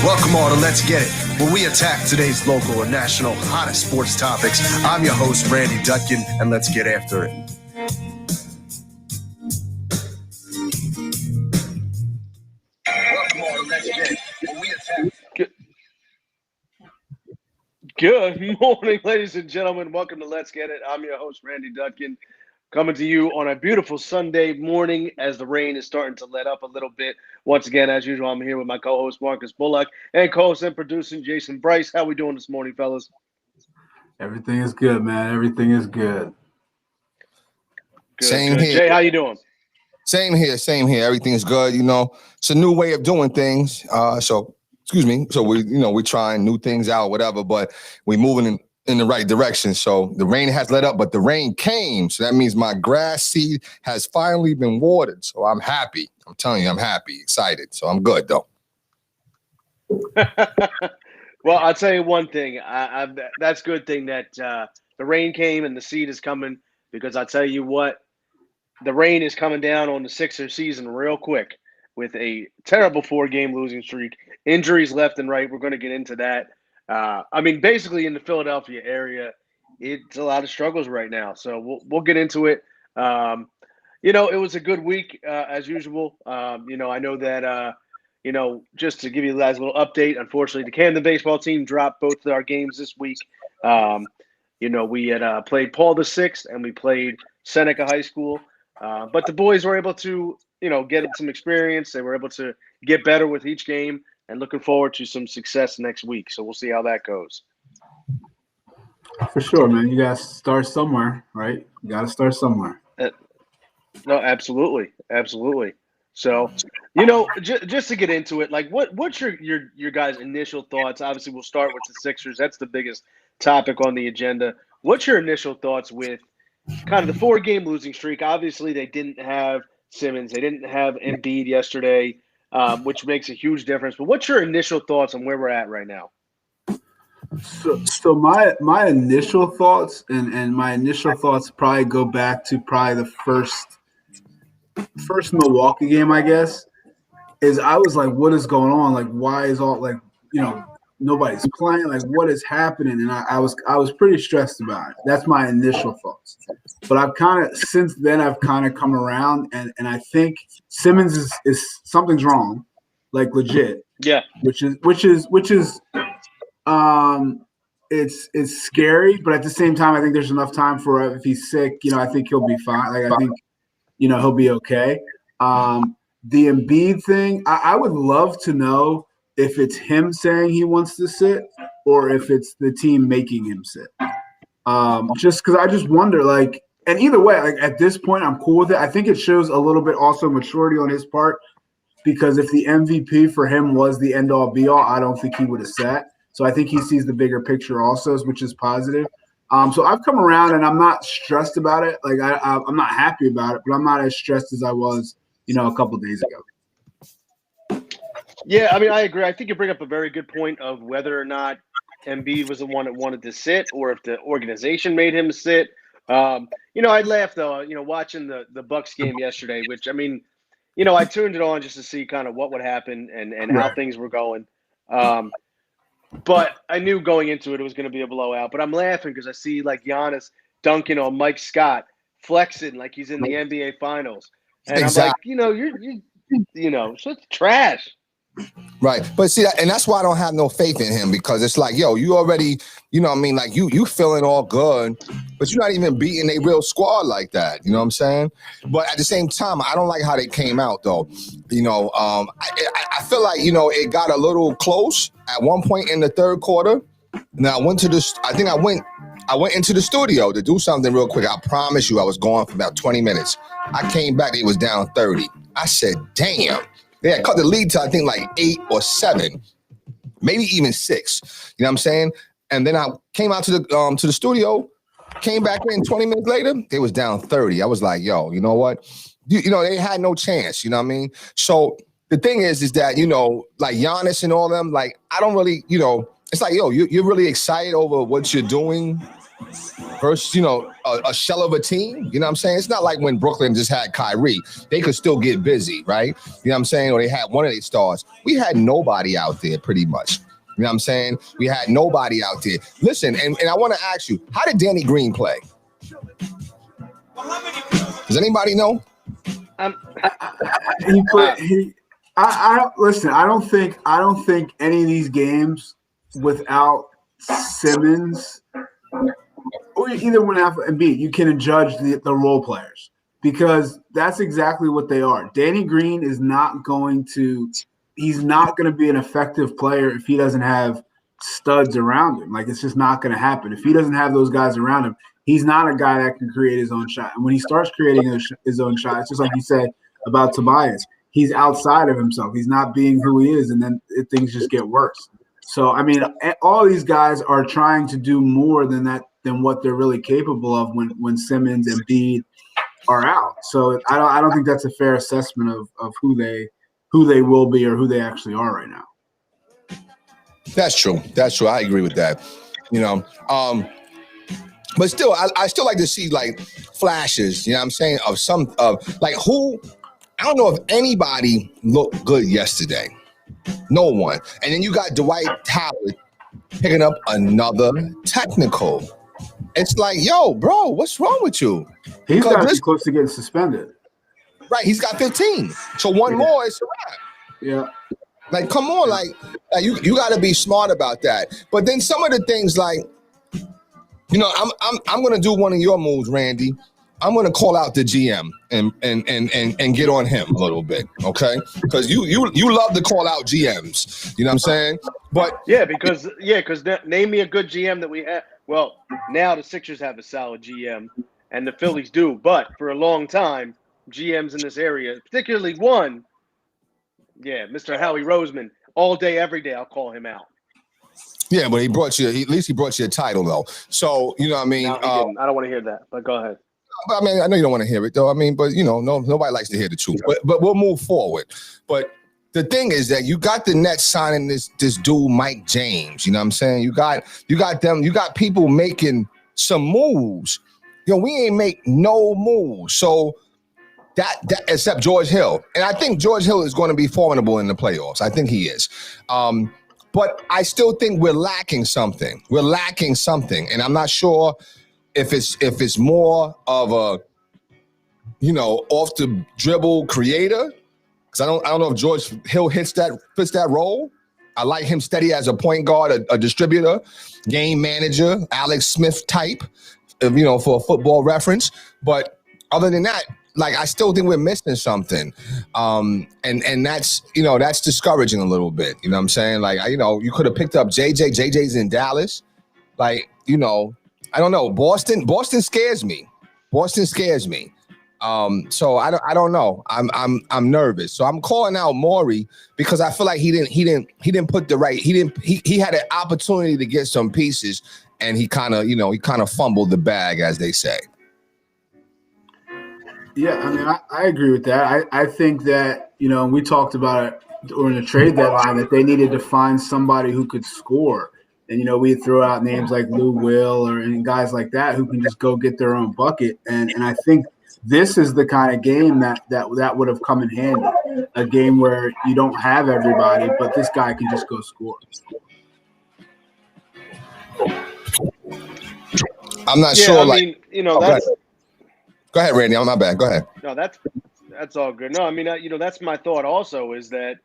Welcome all to Let's Get It, where we attack today's local and national hottest sports topics. I'm your host, Randy Dutkin, and let's get after it. Welcome all to Let's Get It, where we attack. Good morning, ladies and gentlemen. Welcome to Let's Get It. I'm your host, Randy Dutkin, coming to you on a beautiful Sunday morning as the rain is starting to let up a little bit. Once again, as usual, I'm here with my co-host, Marcus Bullock, and co-host and producing Jason Bryce. How we doing this morning, fellas? Everything is good, man. Everything is good. Same good. here. Jay, how you doing? Same here. Everything is good. You know, it's a new way of doing things. So we're trying new things out, whatever, but we're moving in the right direction. So the rain has let up, but the rain came. So that means my grass seed has finally been watered. So I'm happy. I'm telling you, I'm happy, excited. So I'm good, though. Well, I'll tell you one thing. That's a good thing that the rain came and the seed is coming, because I'll tell you what, the rain is coming down on the Sixers season real quick with a terrible 4-game losing streak, injuries left and right. We're going to get into that. Basically in the Philadelphia area, it's a lot of struggles right now. So we'll get into it. It was a good week as usual. I know that, just to give you guys a little update, unfortunately, the Camden baseball team dropped both of our games this week. We had played Paul VI and we played Seneca High School. But the boys were able to, get some experience. They were able to get better with each game, and looking forward to some success next week. So we'll see how that goes. For sure, man. You got to start somewhere, right? You got to start somewhere. No, absolutely. Absolutely. So, just to get into it, like what's your guys' initial thoughts? Obviously, we'll start with the Sixers. That's the biggest topic on the agenda. What's your initial thoughts with kind of the 4-game losing streak? Obviously, they didn't have Simmons. They didn't have Embiid yesterday, which makes a huge difference. But what's your initial thoughts on where we're at right now? So my initial thoughts and my initial thoughts probably go back to probably the first Milwaukee game, I guess, is I was like, what is going on? Like, why is all nobody's playing? Like, what is happening? And I was pretty stressed about it. That's my initial thoughts. But I've since then come around, and I think Simmons is something's wrong, like legit. Yeah. Which is it's scary, but at the same time, I think there's enough time for if he's sick, I think he'll be fine. Like, I think, he'll be okay. The Embiid thing, I would love to know if it's him saying he wants to sit or if it's the team making him sit. Just because I just wonder, like, and either way, like at this point, I'm cool with it. I think it shows a little bit also maturity on his part, because if the MVP for him was the end-all be-all, I don't think he would have sat. So I think he sees the bigger picture also, which is positive. So I've come around and I'm not stressed about it. Like I'm not happy about it, but I'm not as stressed as I was, a couple of days ago. Yeah, I agree. I think you bring up a very good point of whether or not Embiid was the one that wanted to sit or if the organization made him sit. I laughed though, watching the Bucks game yesterday, which I tuned it on just to see kind of what would happen and how things were going. But I knew going into it was going to be a blowout. But I'm laughing because I see like Giannis dunking on Mike Scott, flexing like he's in the NBA Finals, and Exactly. I'm like, so it's trash. Right. But see, and that's why I don't have no faith in him, because it's like, you already, like you feeling all good, but you're not even beating a real squad like that. You know what I'm saying? But at the same time, I don't like how they came out, though. I feel like, it got a little close at one point in the third quarter. Now I went into the studio to do something real quick. I promise you I was gone for about 20 minutes. I came back, it was down 30. I said, damn. They had cut the lead to, I think, like 8 or 7, maybe even 6. You know what I'm saying? And then I came out to the studio, came back in 20 minutes later, they was down 30. I was like, yo, you know what? They had no chance, you know what I mean? So the thing is that, like Giannis and all them, like, I don't really, it's like, yo, you're really excited over what you're doing, versus, a shell of a team. You know what I'm saying? It's not like when Brooklyn just had Kyrie. They could still get busy, right? You know what I'm saying? Or they had one of their stars. We had nobody out there pretty much. You know what I'm saying? We had nobody out there. Listen, and I want to ask you, how did Danny Green play? Does anybody know? Listen. I don't think any of these games without Simmons or either one after Embiid, you can judge the role players because that's exactly what they are. Danny Green is not going to. He's not going to be an effective player if he doesn't have studs around him. Like, it's just not going to happen. If he doesn't have those guys around him, he's not a guy that can create his own shot. And when he starts creating his own shot, it's just like you said about Tobias. He's outside of himself. He's not being who he is, and then things just get worse. So, I mean, all these guys are trying to do more than what they're really capable of when Simmons and Embiid are out. So I don't think that's a fair assessment of who they will be or who they actually are right now. That's true. I agree with that. But still, I still like to see like flashes, you know what I'm saying, of like who, I don't know if anybody looked good yesterday. No one. And then you got Dwight Howard picking up another technical. It's like, yo, bro, what's wrong with you? He's got to be close to getting suspended. Right, he's got 15. So one more is a wrap. Yeah. Like, come on, like you got to be smart about that. But then some of the things, like, I'm gonna do one of your moves, Randy. I'm gonna call out the GM and get on him a little bit, okay? Because you love to call out GMs. You know what I'm saying? But because name me a good GM that we have. Well, now the Sixers have a solid GM, and the Phillies do. But for a long time, GMs in this area, particularly one, Mr. Howie Roseman, all day, every day, I'll call him out. Yeah, but at least he brought you a title, though. So, you know what I mean? No, he didn't. I don't want to hear that, but go ahead. I mean, I know you don't want to hear it, though. I mean, but, nobody likes to hear the truth. But we'll move forward. But the thing is that you got the Nets signing this dude, Mike James. You know what I'm saying? You got people making some moves. We ain't make no moves. So that except George Hill. And I think George Hill is going to be formidable in the playoffs. I think he is. But I still think we're lacking something. And I'm not sure if it's more of a, off the dribble creator. Because I don't know if George Hill fits that role. I like him steady as a point guard, a distributor, game manager, Alex Smith type, for a football reference. But other than that, like, I still think we're missing something. And that's, that's discouraging a little bit. You know what I'm saying? Like, you could have picked up JJ. JJ's in Dallas. Like, I don't know. Boston scares me. So I don't know. I'm nervous. So I'm calling out Morey because I feel like he didn't put the right, he had an opportunity to get some pieces and he kind of fumbled the bag, as they say. Yeah, I mean, I agree with that. I think that, we talked about it during the trade deadline that they needed to find somebody who could score. And, we throw out names like Lou Will and guys like that who can just go get their own bucket. And I think this is the kind of game that would have come in handy, a game where you don't have everybody, but this guy can just go score. I'm not sure. That's. Go ahead, Randy. I'm my bad. Go ahead. No, that's all good. No, I mean, that's my thought also is that,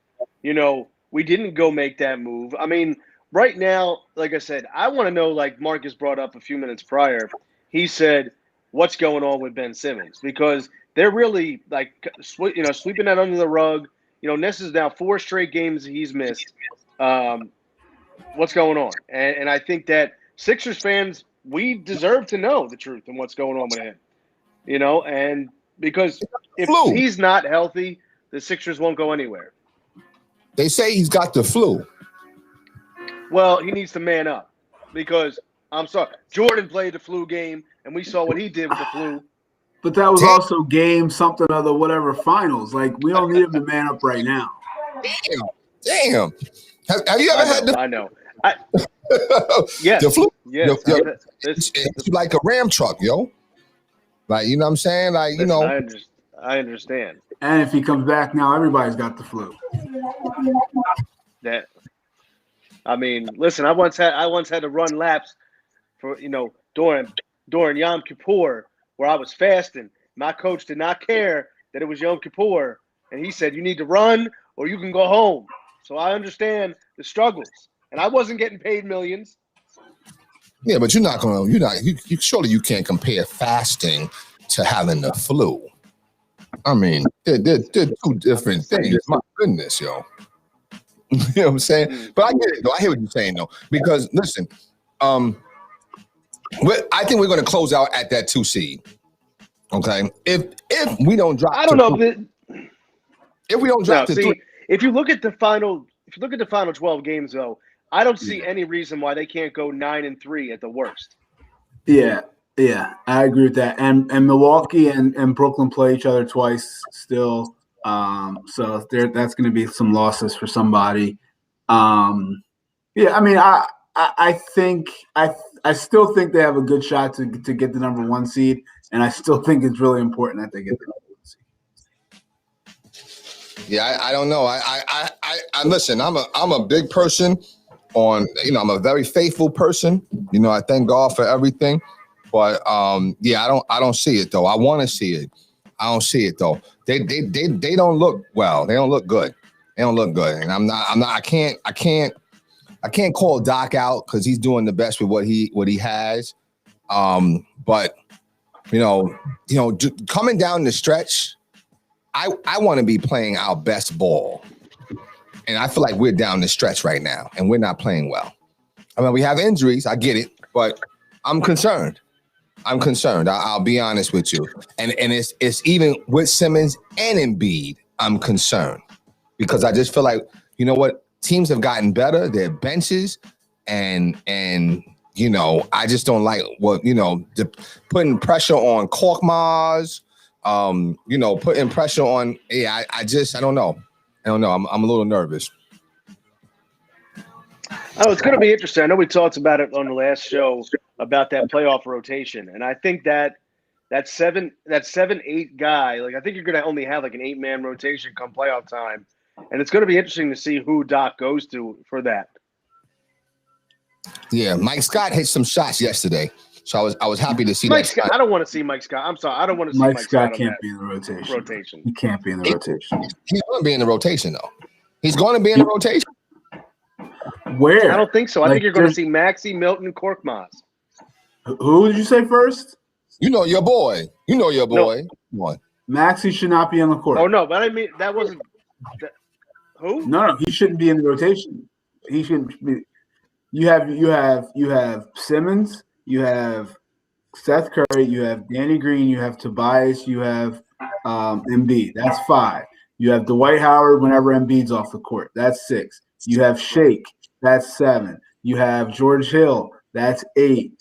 we didn't go make that move. I mean, right now, like I said, I want to know, like Marcus brought up a few minutes prior, he said, what's going on with Ben Simmons? Because they're really like, sweeping that under the rug. This is now 4 straight games he's missed. What's going on? And I think that Sixers fans, we deserve to know the truth and what's going on with him. And because if he's not healthy, the Sixers won't go anywhere. They say he's got the flu. Well, he needs to man up because I'm sorry, Jordan played the flu game and we saw what he did with the flu. But that was also game something other whatever finals. Like, we don't need him to man up right now. Damn. Have you ever had? I know. Yes. The flu. Yes. It's like a Ram truck, yo. Like, you know what I'm saying? Like, you know. I understand. And if he comes back now, everybody's got the flu. That. I mean, listen. I once had to run laps for during Yom Kippur where I was fasting. My coach did not care that it was Yom Kippur, and he said you need to run or you can go home. So I understand the struggles, and I wasn't getting paid millions. Yeah, but surely you can't compare fasting to having the flu. I mean, they're two different things. My goodness, yo. You know what I'm saying? But I get it, though. I hear what you're saying, though. Because, listen, I think we're going to close out at that 2 seed. Okay? If we don't drop I don't know if we don't drop to 3. If you look at the final 12 games, though, I don't see any reason why they can't go 9-3 at the worst. Yeah, I agree with that. And Milwaukee and Brooklyn play each other twice still. So that's going to be some losses for somebody. I mean, I think I still think they have a good shot to get the number 1 seed, and I still think it's really important that they get the number 1 seed. Yeah, I don't know. I listen. I'm a big person. I'm a very faithful person. I thank God for everything. But I don't see it though. I want to see it. I don't see it though. They don't look well. They don't look good. They don't look good. And I can't call Doc out because he's doing the best with what he has. But coming down the stretch, I want to be playing our best ball. And I feel like we're down the stretch right now and we're not playing well. I mean, we have injuries, I get it, but I'm concerned. I'll be honest with you. And it's even with Simmons and Embiid, I'm concerned. Because I just feel like, you know what, teams have gotten better, their benches, and I just don't like putting pressure on Korkmaz, putting pressure on I don't know. I'm a little nervous. Oh, it's going to be interesting. I know we talked about it on the last show about that playoff rotation, and I think that 7-8 guy, like I think you're going to only have like an 8-man rotation come playoff time, and it's going to be interesting to see who Doc goes to for that. Yeah, Mike Scott hit some shots yesterday, so I was happy to see Mike Scott. I don't want to see Mike Scott. I'm sorry, I don't want to see Mike Scott can't be in the rotation. He can't be in the rotation. He's going to be in the rotation though. He's going to be in the rotation. Where? I don't think so. I think you're going to see Maxey, Milton, Korkmaz. Who did you say first? Your boy. No. Come on. Maxey should not be on the court. Oh no, but I mean that wasn't. Who? No, he shouldn't be in the rotation. He shouldn't be. You have Simmons. You have Seth Curry. You have Danny Green. You have Tobias. You have Embiid. That's 5. You have Dwight Howard whenever Embiid's off the court. That's 6. You have Shake. That's 7. You have George Hill. That's 8.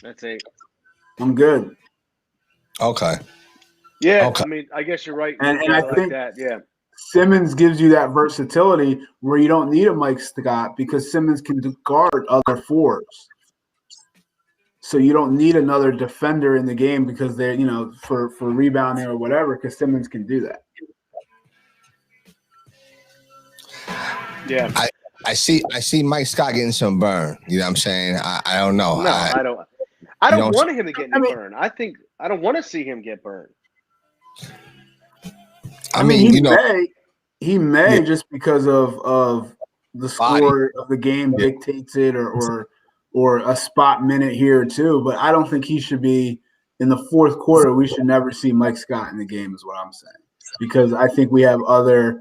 That's 8. I'm good. Okay. Yeah. Okay. I mean, I guess you're right. And I think that. Yeah. Simmons gives you that versatility where you don't need a Mike Scott because Simmons can guard other 4s. So you don't need another defender in the game because they're, for rebounding or whatever, because Simmons can do that. Yeah. I see Mike Scott getting some burn. You know what I'm saying? I don't know. No, I don't. I don't want him to get burned. I don't want to see him get burned. I mean, he may just because of the score of the game dictates it or a spot minute here or two. But I don't think he should be in the 4th quarter. We should never see Mike Scott in the game is what I'm saying. Because I think we have the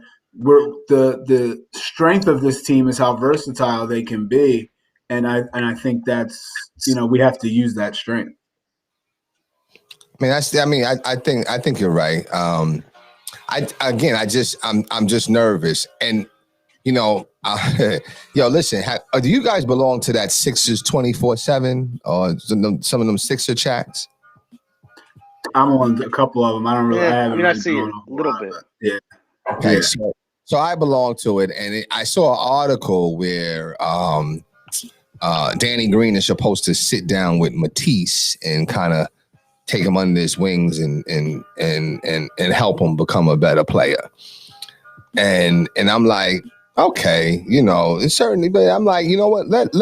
strength of this team is how versatile they can be. And I think that's, we have to use that strength. I think you're right. I'm just nervous. And, listen, do you guys belong to that Sixers 24/7 or some of them Sixer chats? I'm on a couple of them. I don't really. I see it a little bit. Yeah. Okay. Yeah. So I belong to it, and I saw an article where Danny Green is supposed to sit down with Matisse and kind of take him under his wings and help him become a better player. And I'm like, okay, you know, it's certainly, but I'm like, you know what? Let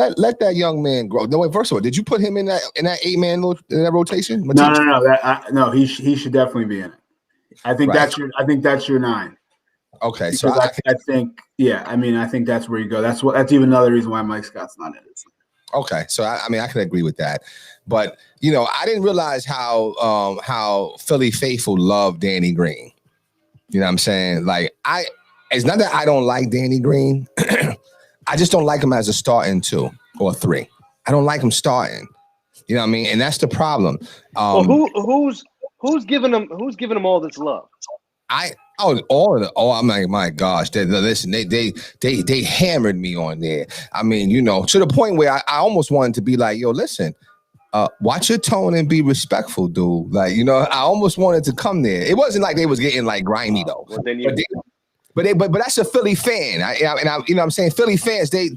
that young man grow. No, wait, first of all, did you put him in that 8-man in that rotation? Matisse? No. He should definitely be in it. I think that's your 9. Okay, because so I think that's where you go. That's even another reason why Mike Scott's not in it. Okay, so I mean I can agree with that, but you know I didn't realize how Philly faithful love Danny Green. You know what I'm saying? Like it's not that I don't like Danny Green. I just don't like him as a starting 2 or 3. I don't like him starting. You know what I mean? And that's the problem. Well, who's giving him all this love? I'm like, my gosh, listen, they hammered me on there. I mean, you know, to the point where I almost wanted to be like, yo, listen, watch your tone and be respectful, dude. Like, you know, I almost wanted to come there. It wasn't like they was getting like grimy though. Well, then but that's a Philly fan. I you know what I'm saying? Philly fans, they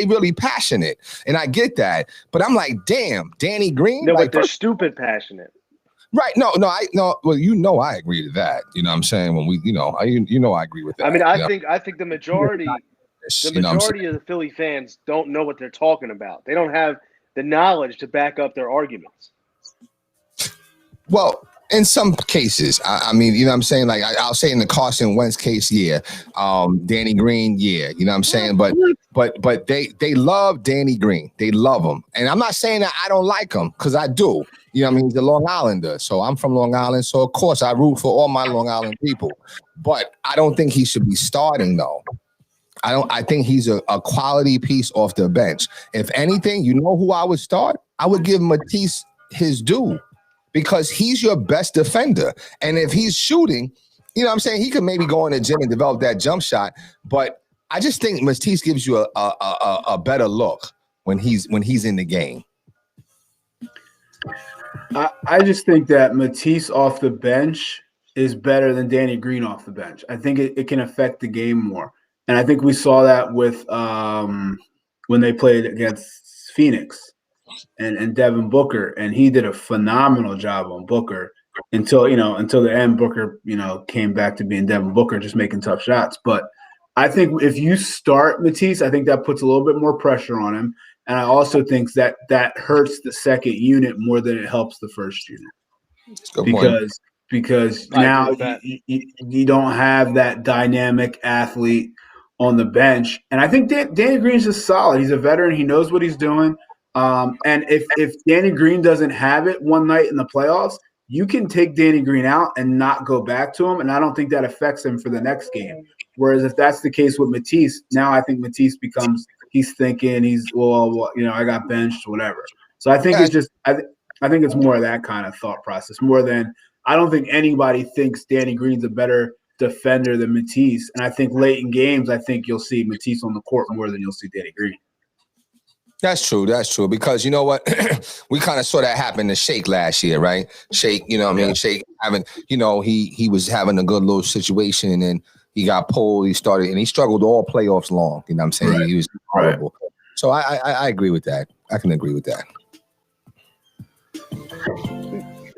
really passionate. And I get that. But I'm like, damn, Danny Green. No, like, but they're stupid passionate. Right. No. Well, you know, I agree to that. You know what I'm saying? When we, you know, I agree with that. I mean, I think the majority of the Philly fans don't know what they're talking about. They don't have the knowledge to back up their arguments. Well, in some cases, I mean, you know what I'm saying? Like I'll say in the Carson Wentz case, yeah. Danny Green, yeah. You know what I'm saying? But they love Danny Green. They love him. And I'm not saying that I don't like him, because I do. You know what I mean? He's a Long Islander. So I'm from Long Island. So of course I root for all my Long Island people. But I don't think he should be starting though. I think he's a quality piece off the bench. If anything, you know who I would start? I would give Matisse his due, because he's your best defender. And if he's shooting, you know what I'm saying, he could maybe go in the gym and develop that jump shot. But I just think Matisse gives you a better look when he's in the game. I just think that Matisse off the bench is better than Danny Green off the bench. I think it can affect the game more. And I think we saw that with when they played against Phoenix and Devin Booker, and he did a phenomenal job on Booker until the end. Booker, came back to being Devin Booker, just making tough shots. But I think if you start Matisse, I think that puts a little bit more pressure on him. And I also think that hurts the second unit more than it helps the first unit. Because now you don't have that dynamic athlete on the bench. And I think Danny Green's just solid. He's a veteran. He knows what he's doing. And if Danny Green doesn't have it one night in the playoffs, you can take Danny Green out and not go back to him. And I don't think that affects him for the next game. Whereas if that's the case with Matisse, now I think Matisse becomes – he's thinking I got benched, whatever. So I think it's just I think it's more of that kind of thought process more than – I don't think anybody thinks Danny Green's a better defender than Matisse. And I think late in games, I think you'll see Matisse on the court more than you'll see Danny Green. That's true. Because you know what? We kind of saw that happen to Shake last year, right? Shake, you know what I mean? Shake having, he was having a good little situation, and then he got pulled. He struggled all playoffs long. You know what I'm saying? Right. He was horrible. Right. So I agree with that. I can agree with that.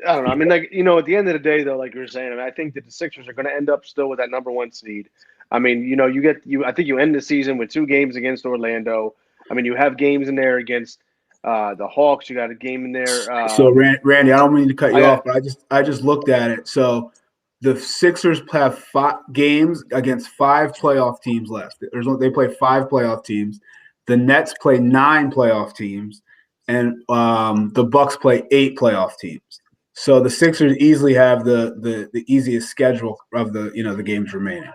I don't know. I mean, at the end of the day, though, like you were saying, I think that the Sixers are going to end up still with that number 1 seed. I mean, I think you end the season with 2 games against Orlando. I mean, you have games in there against the Hawks. You got a game in there. So, Randy, I don't mean to cut you off, but I just looked at it. So, the Sixers have 5 games against 5 playoff teams left. They play 5 playoff teams. The Nets play 9 playoff teams, and the Bucks play 8 playoff teams. So the Sixers easily have the easiest schedule of the games remaining.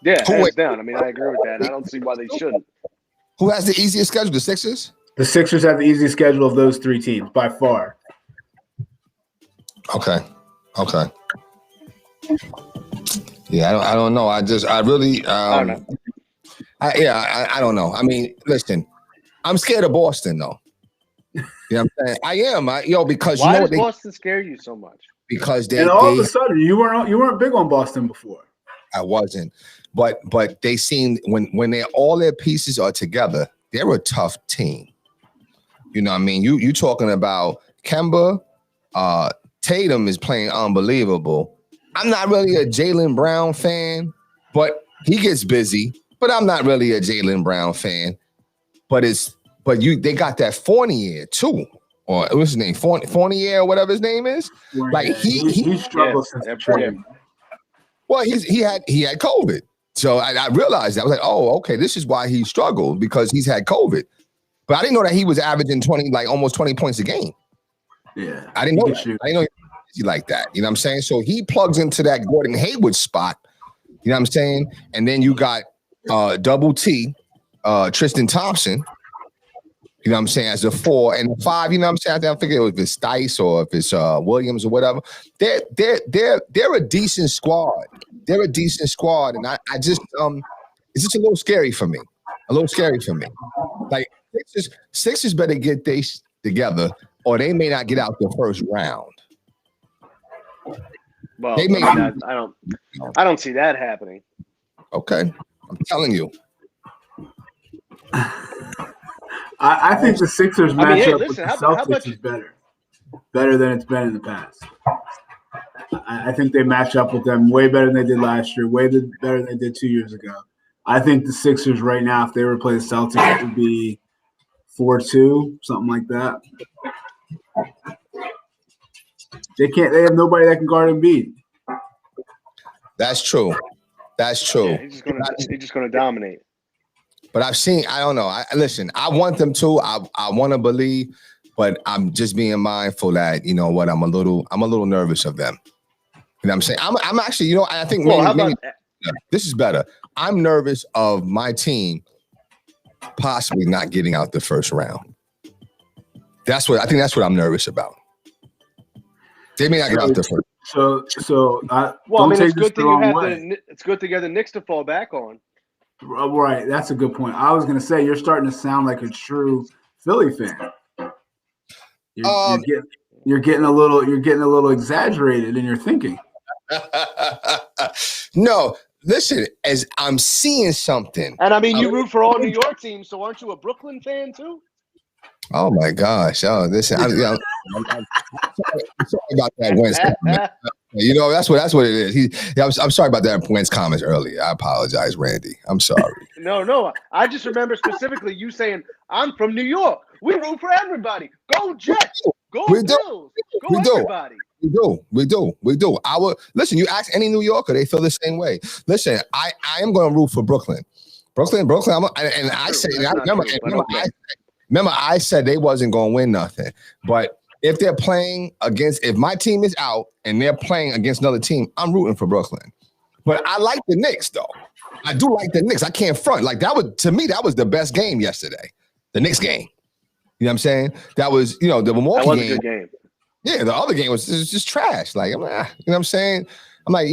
Yeah, hands down. I mean, I agree with that. I don't see why they shouldn't. Who has the easiest schedule? The Sixers? The Sixers have the easiest schedule of those 3 teams by far. Okay. Yeah, I don't know. I really I don't know. I don't know. I mean, listen, I'm scared of Boston though. You know what I'm saying? I am. Because why does Boston scare you so much? Because of a sudden you weren't big on Boston before. I wasn't. But they seem when all their pieces are together, they're a tough team. You know what I mean? You talking about Kemba, Tatum is playing unbelievable. I'm not really a Jaylen Brown fan, but he gets busy. But I'm not really a Jaylen Brown fan. But they got that Fournier too. Or what's his name? Fournier or whatever his name is. Like he struggled since the trade. Well, he had COVID. So I realized that. I was like, oh, okay, this is why he struggled, because he's had COVID. But I didn't know that he was averaging almost 20 points a game. Yeah. I didn't know that. I didn't know he like that. You know what I'm saying? So he plugs into that Gordon Hayward spot. You know what I'm saying? And then you got double T, Tristan Thompson. You know what I'm saying? As a 4 and 5, you know what I'm saying? I figure if it's Stice or if it's Williams or whatever. They're a decent squad. They're a decent squad, and I just it's just a little scary for me. Like Sixers better get this together, or they may not get out the first round. Well, I don't see that happening. Okay, I'm telling you. I think the Sixers matchup with the Celtics about is better than it's been in the past. I think they match up with them way better than they did last year, way better than they did 2 years ago. I think the Sixers right now, if they were to play the Celtics, it would be 4-2, something like that. They have nobody that can guard Embiid. That's true. Yeah, he's just gonna dominate. But I don't know. Listen, I want them to. I want to believe, but I'm just being mindful that, you know what, I'm a little nervous of them. You know what I'm saying? I'm actually, I think maybe this is better. I'm nervous of my team possibly not getting out the first round. I think that's what I'm nervous about. They may not get out the first. It's good to get the Knicks to fall back on. Right, that's a good point. I was going to say, you're starting to sound like a true Philly fan. You're getting a little exaggerated in your thinking. No, listen, as I'm seeing something. And I mean, you root for all New York teams, so aren't you a Brooklyn fan too? Oh my gosh! Oh, listen, I'm sorry about that Wentz comment. That's what it is. I'm sorry about that Wentz comments earlier. I apologize, Randy. I'm sorry. No. I just remember specifically you saying, "I'm from New York. We root for everybody. Go Jets. Go Bills. Go everybody." We do. Listen, you ask any New Yorker, they feel the same way. Listen, I am going to root for Brooklyn. Remember, I said they wasn't going to win nothing. But if my team is out and they're playing against another team, I'm rooting for Brooklyn. But I like the Knicks, though. I do like the Knicks. I can't front. Like, to me, that was the best game yesterday. The Knicks game. You know what I'm saying? That was, the Milwaukee game. That was a good game. Yeah, the other game was just trash. Like, you know what I'm saying? I'm like,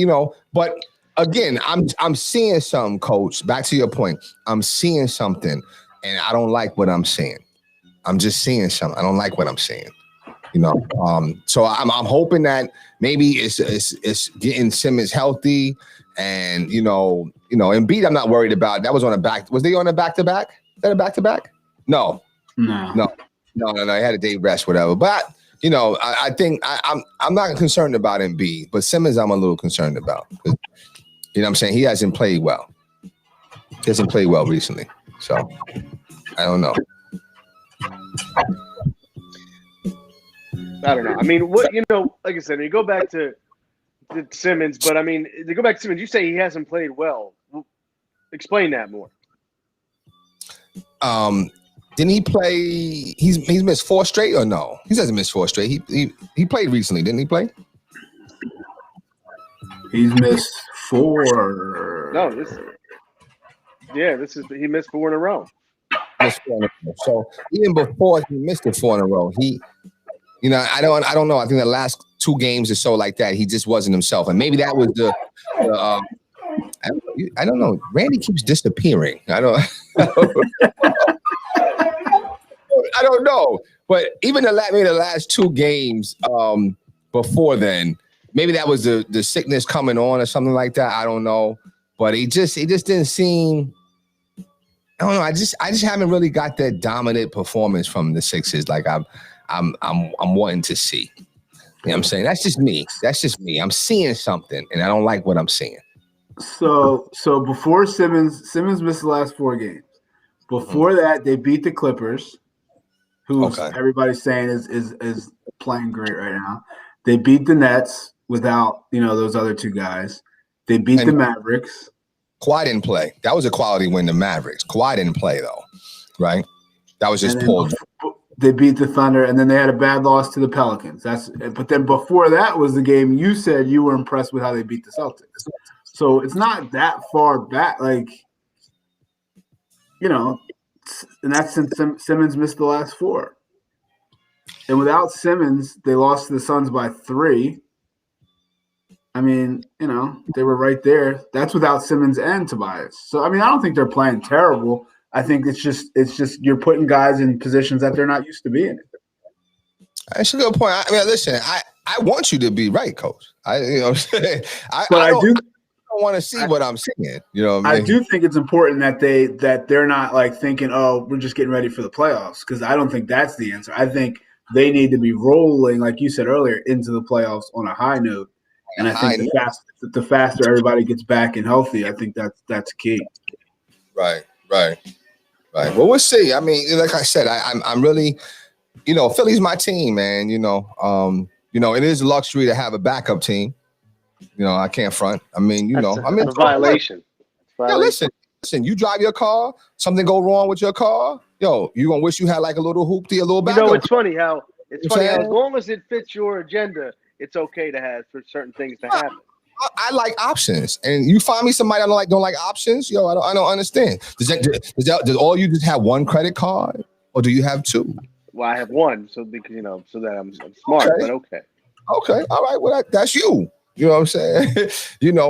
but again, I'm seeing something, Coach. Back to your point. I'm seeing something, and I don't like what I'm seeing. I'm just seeing something. I don't like what I'm seeing. So I'm hoping that maybe it's getting Simmons healthy, and Embiid I'm not worried about. That was on a back. Was they on a back-to-back? Is that a back-to-back? No. He had a day rest, whatever. But I think I'm not concerned about Embiid, but Simmons I'm a little concerned about. You know what I'm saying? He hasn't played well. He hasn't played well recently. So I don't know. I don't know. I mean, like I said, you go back to Simmons, but I mean, to go back to Simmons, you say he hasn't played well. Explain that more. Didn't he play? He's missed 4 straight, or no? He hasn't missed 4 straight. He played recently, didn't he play? He's missed 4. No, he missed 4 in a row. So even before he missed the 4 in a row, I don't know. I think the last 2 games or so like that, he just wasn't himself, and maybe that was I don't know. Randy keeps disappearing. I don't know. But even the last 2 games before then, maybe that was the sickness coming on or something like that. I don't know. But he just didn't seem. I don't know. I just haven't really got that dominant performance from the Sixers like I'm wanting to see. You know what I'm saying? That's just me. I'm seeing something, and I don't like what I'm seeing. So before Simmons missed the last 4 games. Before that, they beat the Clippers, who everybody's saying is playing great right now. They beat the Nets without those other 2 guys. They beat the Mavericks. Kawhi didn't play. That was a quality win. The Mavericks. Kawhi didn't play though, right? That was just Paul. They beat the Thunder, and then they had a bad loss to the Pelicans. But then before that was the game you said you were impressed with how they beat the Celtics. So it's not that far back, and that's since Simmons missed the last 4. And without Simmons, they lost to the Suns by 3. I mean, they were right there. That's without Simmons and Tobias. So, I mean, I don't think they're playing terrible. I think it's just you're putting guys in positions that they're not used to being in. That's a good point. I mean, listen, I want you to be right, Coach. I want to see what I'm seeing. You know what I mean? I do think it's important that they're not like thinking, oh, we're just getting ready for the playoffs, because I don't think that's the answer. I think they need to be rolling, like you said earlier, into the playoffs on a high note. And I think the faster everybody gets back and healthy, I think that's key. Right. Well, we'll see. I mean, like I said, I'm really, Philly's my team, man. It is a luxury to have a backup team. I can't front. I mean, that's a violation. Listen. You drive your car, something go wrong with your car, you gonna wish you had like a little hoopty, a little backup. It's funny how as long as it fits your agenda, it's okay to have for certain things to happen. I like options, and you find me somebody I don't like options. I don't understand. Does all you just have one credit card, or do you have 2? Well, I have 1, so because so that I'm smart. Okay. But okay. Okay, all right. Well, that's you. You know what I'm saying?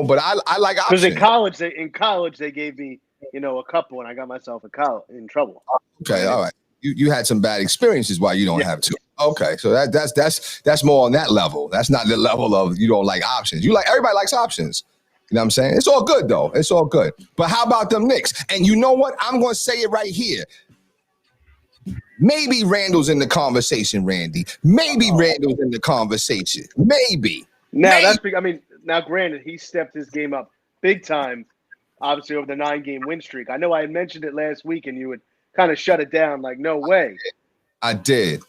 But I like options. Because in college they gave me a couple, and I got myself in trouble. Okay, all right. You had some bad experiences why you don't have 2. Okay, so that's more on that level. That's not the level of you don't like options. Everybody likes options. You know what I'm saying? It's all good though. It's all good. But how about them Knicks? And you know what? I'm going to say it right here. Maybe Randall's in the conversation, Randy. Maybe Randall's in the conversation. Maybe. Now now granted, he stepped his game up big time, obviously over the 9-game win streak. I know I had mentioned it last week, and you would kind of shut it down, like no way. I did.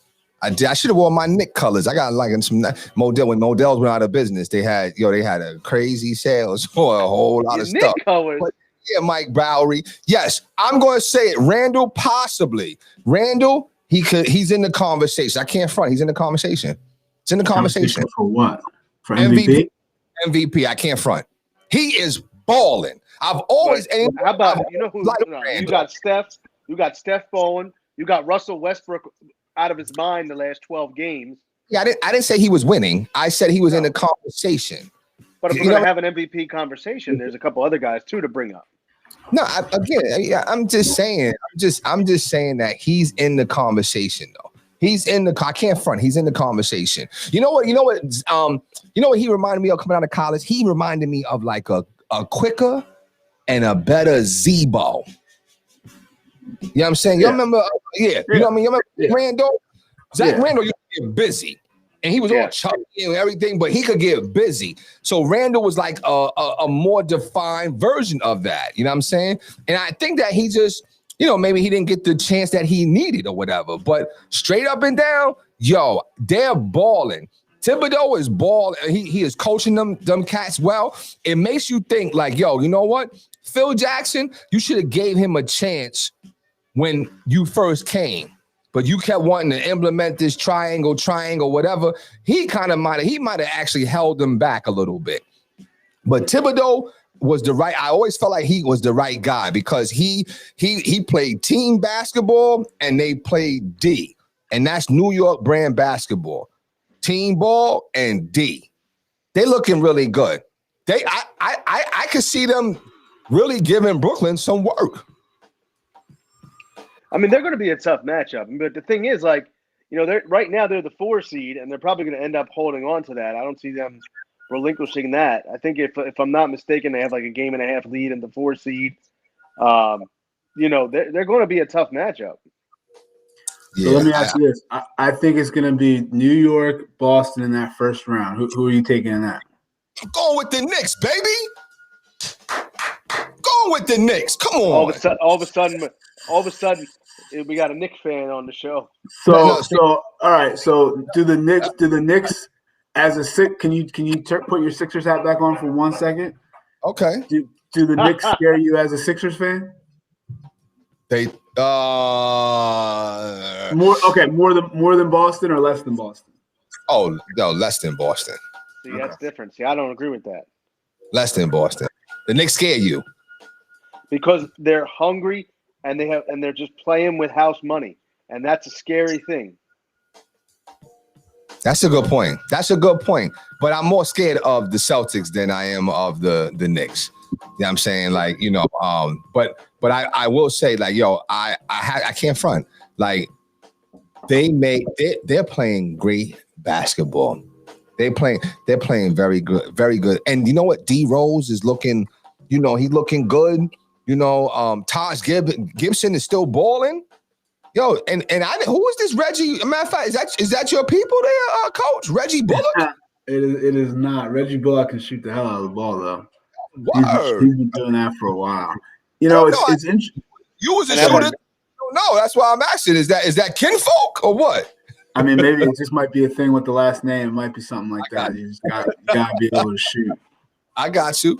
I should have worn my Knick colors. I got some Modell. When Modell's went out of business, they had a crazy sales for a whole lot of stuff. Colors. But, Mike Bowery. Yes, I'm going to say it. Randall, possibly. Randall, he's in the conversation. I can't front. He's in the conversation. It's in the conversation. For what? For MVP? MVP. I can't front. He is balling. I've always. How about who? You got Steph. You got Steph balling. You got Russell Westbrook out of his mind the last 12 games. Yeah, I didn't say he was winning. I said he was in the conversation. But if we're going to have an MVP conversation, there's a couple other guys too to bring up. No, I'm just saying. I'm just saying that he's in the conversation though. I can't front. He's in the conversation. You know what? He reminded me of coming out of college. He reminded me of like a quicker and a better Zebo. You know what I'm saying? You remember? You know what I mean? You remember Randall? Zach Randall used to get busy. And he was all chubby and everything, but he could get busy. So Randall was like a more defined version of that. You know what I'm saying? And I think that he just, maybe he didn't get the chance that he needed or whatever. But straight up and down, they're balling. Thibodeau is balling. He is coaching them cats well. It makes you think like, you know what? Phil Jackson, you should have gave him a chance when you first came. But you kept wanting to implement this triangle, whatever. He might have actually held them back a little bit. But Thibodeau was I always felt like he was the right guy because he played team basketball and they played D. And that's New York brand basketball. Team ball and D. They looking really good. I could see them really giving Brooklyn some work. I mean, they're going to be a tough matchup. But the thing is, they're right now they're the 4 seed, and they're probably going to end up holding on to that. I don't see them relinquishing that. I think if I'm not mistaken, they have like a 1.5 game lead in the 4 seed. they're going to be a tough matchup. So let me ask you this. I think it's going to be New York, Boston in that first round. Who are you taking in that? I'm going with the Knicks, baby. Going with the Knicks. Come on. All of a sudden, we got a Knicks fan on the show. So all right. So do the Knicks as a six? Can you put your Sixers hat back on for 1 second? Okay. Do the Knicks scare you as a Sixers fan? They more than Boston or less than Boston? Oh no, less than Boston. See, that's different. See, I don't agree with that. Less than Boston. The Knicks scare you because they're hungry and they're just playing with house money, and that's a scary thing. That's a good point. But I'm more scared of the Celtics than I am of the Knicks. You know what I'm saying? Like, but I will say, like, I can't front. Like, they're playing great basketball. They're playing very good. And you know what? D Rose is looking, he's looking good. Taj Gibson is still balling. Yo, and who is this Reggie? Matter of fact, is that your people there, Coach? Reggie Bullock? It is not. Reggie Bullock can shoot the hell out of the ball, though. Word. He's been doing that for a while. It's interesting. You was a shooter. No, that's why I'm asking. Is that kinfolk or what? I mean, maybe it just might be a thing with the last name. It might be something like that. You just gotta be able to shoot. I got you.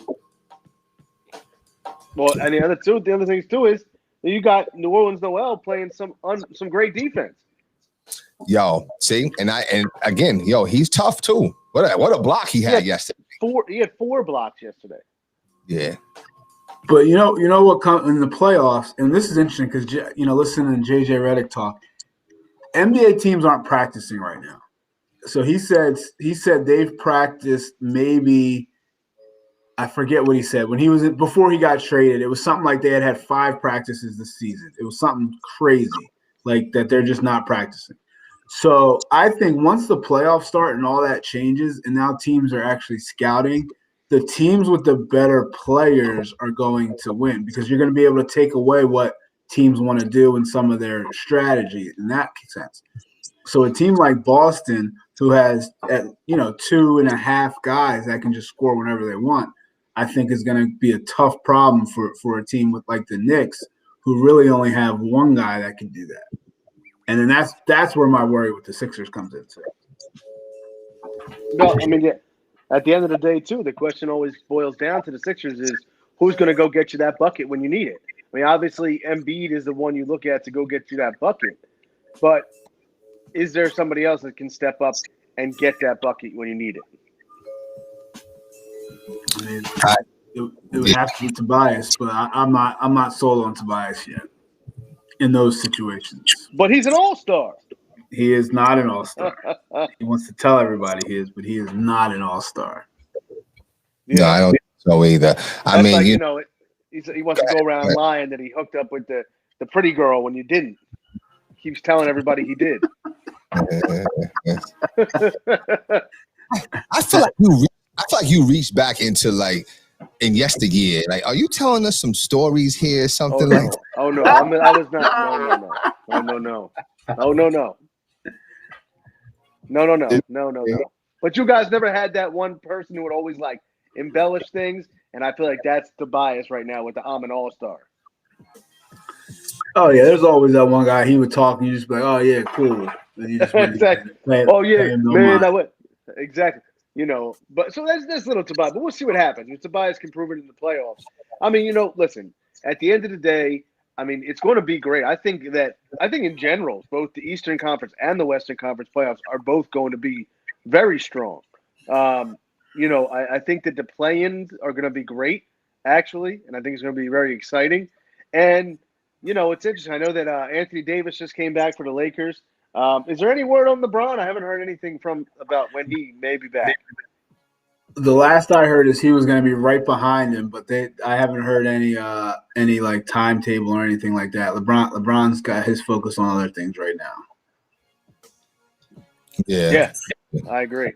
Well, and the other things too is you got New Orleans Noel playing some great defense. Yo, see, and again, he's tough too. What a block he had yesterday. He had 4 blocks yesterday. Yeah. But you know what comes in the playoffs, and this is interesting because listening to JJ Redick talk, NBA teams aren't practicing right now. So he said they've practiced maybe, I forget what he said when before he got traded. It was something like they had 5 practices this season. It was something crazy like that. They're just not practicing. So I think once the playoffs start and all that changes, and now teams are actually scouting, the teams with the better players are going to win because you're going to be able to take away what teams want to do in some of their strategy in that sense. So a team like Boston, who has 2.5 guys that can just score whenever they want, I think is going to be a tough problem for a team with like the Knicks, who really only have 1 guy that can do that. And then that's where my worry with the Sixers comes into. No, I mean, at the end of the day, too, the question always boils down to the Sixers is who's going to go get you that bucket when you need it. I mean, obviously, Embiid is the one you look at to go get you that bucket. But is there somebody else that can step up and get that bucket when you need it? I mean, it would have to be Tobias, but I'm not sold on Tobias yet in those situations. But he's an all-star. He is not an all-star. He wants to tell everybody he is, but he is not an all-star. Yeah. No, I don't think so either. I mean, like, he wants to go around lying that he hooked up with the pretty girl when you didn't. He keeps telling everybody he did. I feel like you reached back into like in yesteryear. Like, are you telling us some stories here? Something like that? Oh no, I was not. No. Oh no. No. But you guys never had that one person who would always like embellish things, and I feel like that's the bias right now with the I'm an all-star. Oh yeah, there's always that one guy. He would talk, and you just be like, "Oh yeah, cool." And you just exactly. Exactly. But so that's little Tobias. But we'll see what happens. If Tobias can prove it in the playoffs. I mean, listen. At the end of the day, I mean, it's going to be great. I think in general, both the Eastern Conference and the Western Conference playoffs are both going to be very strong. I think that the play-ins are going to be great, actually, and I think it's going to be very exciting. And it's interesting. I know that Anthony Davis just came back for the Lakers. Is there any word on LeBron? I haven't heard anything about when he may be back. The last I heard is he was going to be right behind him, but I haven't heard any like timetable or anything like that. LeBron's got his focus on other things right now. Yeah, I agree.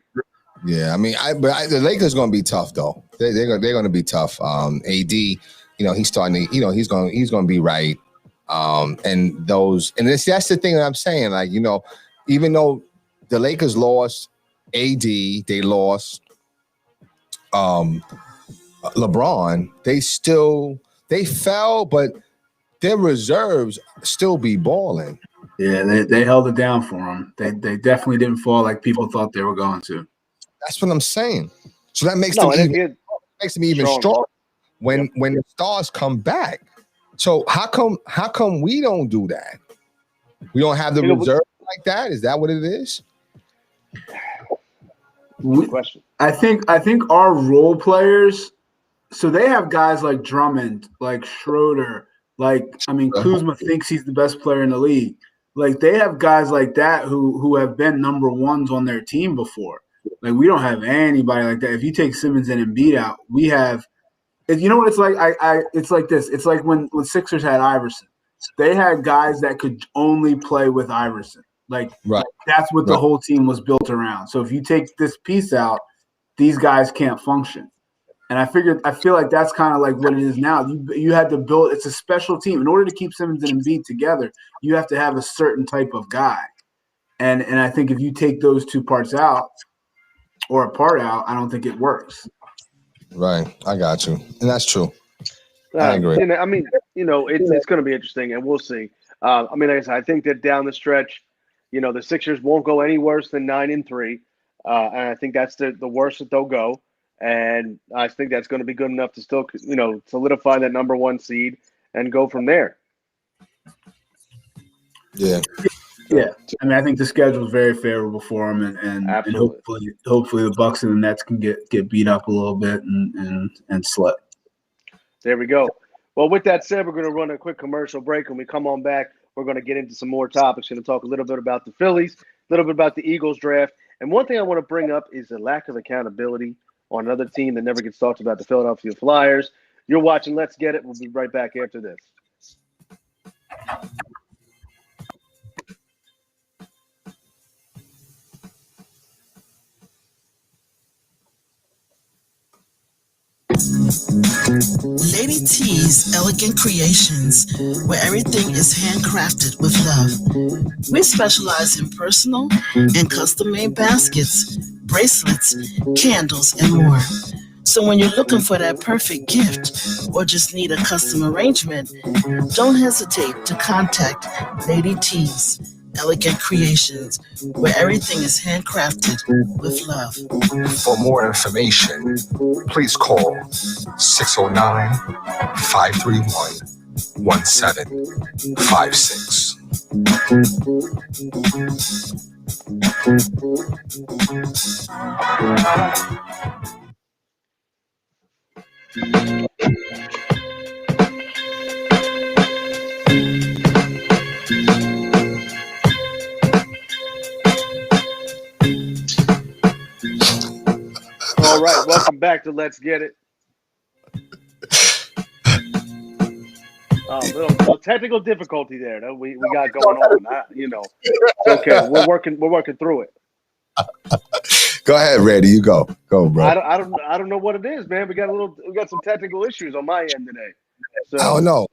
Yeah, I mean, the Lakers going to be tough though. They're going to be tough. AD, he's starting to, he's going to be right. And that's the thing that I'm saying. Like, you know, even though the Lakers lost AD, they lost LeBron, they fell, but their reserves still be balling. Yeah, they held it down for them. They definitely didn't fall like people thought they were going to. That's what I'm saying. So that makes them even stronger when the stars come back. So how come we don't do that? We don't have the reserve like that? Is that what it is? Question. I think our role players, so they have guys like Drummond, like Schroeder, Kuzma thinks he's the best player in the league. Like they have guys like that who have been number ones on their team before. Like we don't have anybody like that. If you take Simmons and Embiid out, we have. You know what it's like? It's like this. It's like when Sixers had Iverson. They had guys that could only play with Iverson. Like that's what the whole team was built around. So if you take this piece out, these guys can't function. And I feel like that's kind of like what it is now. You had to build. It's a special team. In order to keep Simmons and Embiid together, you have to have a certain type of guy. And I think if you take those two parts out or a part out, I don't think it works. Right, I got you, and that's true. I agree. I mean, you know, it's going to be interesting, and we'll see. I mean, like I said, I think that down the stretch, you know, the Sixers won't go any worse than 9-3, and I think that's the worst that they'll go. And I think that's going to be good enough to still, you know, solidify that number one seed and go from there. Yeah. Yeah, I mean, I think the schedule is very favorable for them, and hopefully the Bucks and the Nets can get beat up a little bit and slip. There we go. Well, with that said, we're going to run a quick commercial break. When we come on back, we're going to get into some more topics. We're going to talk a little bit about the Phillies, a little bit about the Eagles draft, and one thing I want to bring up is the lack of accountability on another team that never gets talked about, the Philadelphia Flyers. You're watching Let's Get It. We'll be right back after this. Lady T's Elegant Creations, where everything is handcrafted with love. We specialize in personal and custom-made baskets, bracelets, candles, and more. So when you're looking for that perfect gift or just need a custom arrangement, don't hesitate to contact Lady T's Elegant Creations, where everything is handcrafted with love. For more information, please call 609-531-1756. All right, welcome back to Let's Get It. Little technical difficulty there that we got going on. It's okay. We're working through it. Go ahead, Randy. You go, bro. I don't know what it is, man. We got some technical issues on my end today. So, I don't know.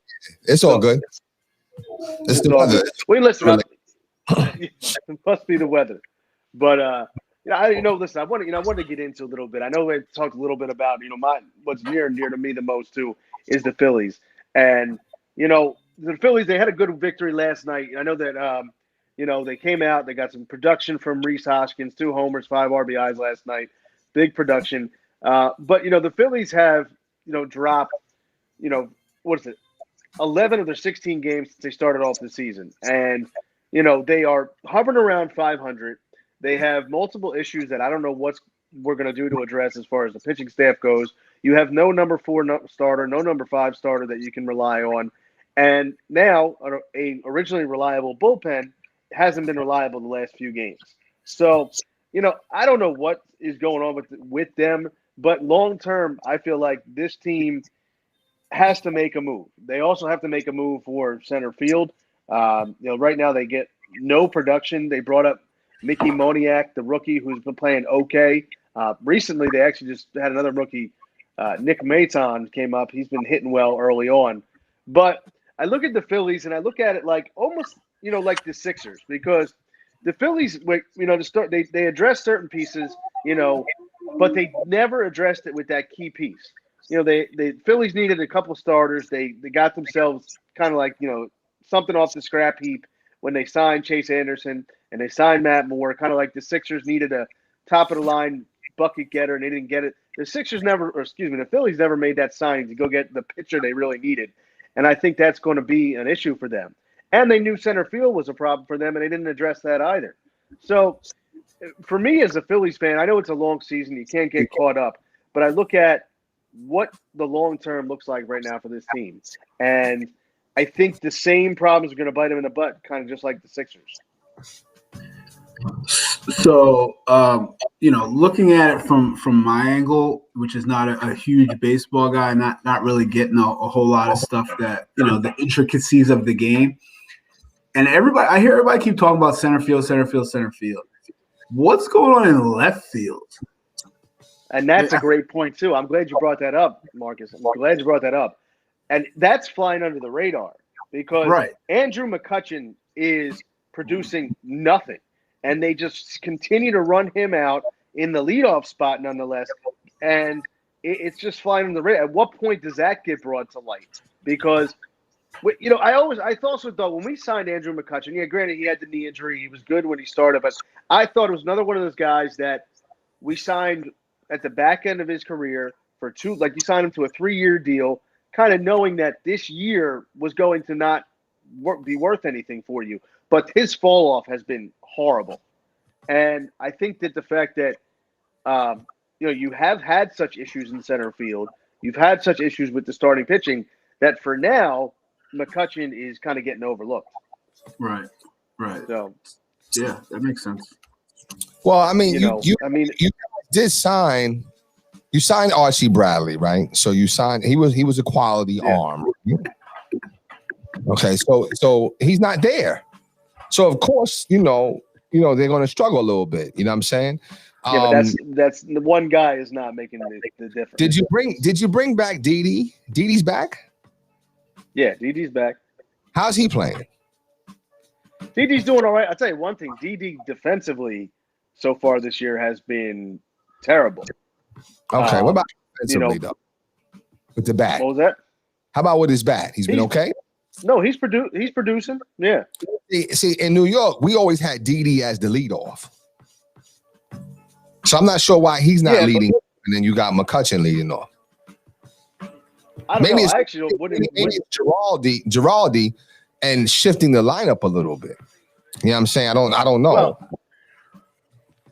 It's all good. It's the weather. We listen. It must be the weather, but listen. I wanted to get into a little bit. I know we talked a little bit about what's near and dear to me the most too is the Phillies, and the Phillies. They had a good victory last night. I know that they came out. They got some production from Rhys Hoskins, 2 homers, 5 RBIs last night. Big production. But the Phillies have dropped 11 of their 16 games since they started off the season, and they are hovering around 500. They have multiple issues that I don't know what we're going to do to address as far as the pitching staff goes. You have no number 4 starter, no number 5 starter that you can rely on. And now a originally reliable bullpen hasn't been reliable the last few games. So, I don't know what is going on with them, but long term, I feel like this team has to make a move. They also have to make a move for center field. Right now they get no production. They brought up Mickey Moniak, the rookie, who's been playing okay. Recently, they actually just had another rookie, Nick Maton, came up. He's been hitting well early on. But I look at the Phillies and I look at it like almost, like the Sixers, because the Phillies, to start, they address certain pieces, but they never addressed it with that key piece. The Phillies needed a couple starters. They got themselves kind of like, something off the scrap heap when they signed Chase Anderson and they signed Matt Moore, kind of like the Sixers needed a top of the line bucket getter and they didn't get it. The Phillies never made that signing to go get the pitcher they really needed. And I think that's going to be an issue for them. And they knew center field was a problem for them, and they didn't address that either. So for me as a Phillies fan, I know it's a long season. You can't get caught up. But I look at what the long term looks like right now for this team. And I think the same problems are going to bite them in the butt, kind of just like the Sixers. So, looking at it from my angle, which is not a huge baseball guy, not really getting a whole lot of stuff that, the intricacies of the game. And I hear everybody keep talking about center field. What's going on in left field? And that's a great point, too. I'm glad you brought that up, Marcus. I'm glad you brought that up. And that's flying under the radar because Andrew McCutchen is producing nothing. And they just continue to run him out in the leadoff spot, nonetheless. And it's just flying under the radar. At what point does that get brought to light? Because, I also thought when we signed Andrew McCutchen, granted he had the knee injury. He was good when he started. But I thought it was another one of those guys that we signed at the back end of his career for you signed him to a 3-year deal, kind of knowing that this year was going to not be worth anything for you. But his fall off has been horrible. And I think that the fact that, you have had such issues in center field, you've had such issues with the starting pitching, that for now, McCutchen is kind of getting overlooked. Right. So, yeah, that makes sense. Well, I mean, you did sign. You signed Archie Bradley, right? So you signed. He was a quality arm. Okay, so he's not there. So of course, they're going to struggle a little bit. You know what I'm saying? Yeah, but that's the one guy is not making the difference. Did you bring back Didi? Didi's back? Yeah, Didi's back. How's he playing? Didi's doing all right. I'll tell you one thing. Didi defensively so far this year has been terrible. Okay, what about defensively though? With the bat? What was that? How about with his bat? He's been okay? No, he's producing. Yeah. See, in New York, we always had Didi as the leadoff. So I'm not sure why he's not leading, and then you got McCutchen leading off. I don't know. Maybe it's Giraldi and shifting the lineup a little bit. You know what I'm saying? I don't know. Well,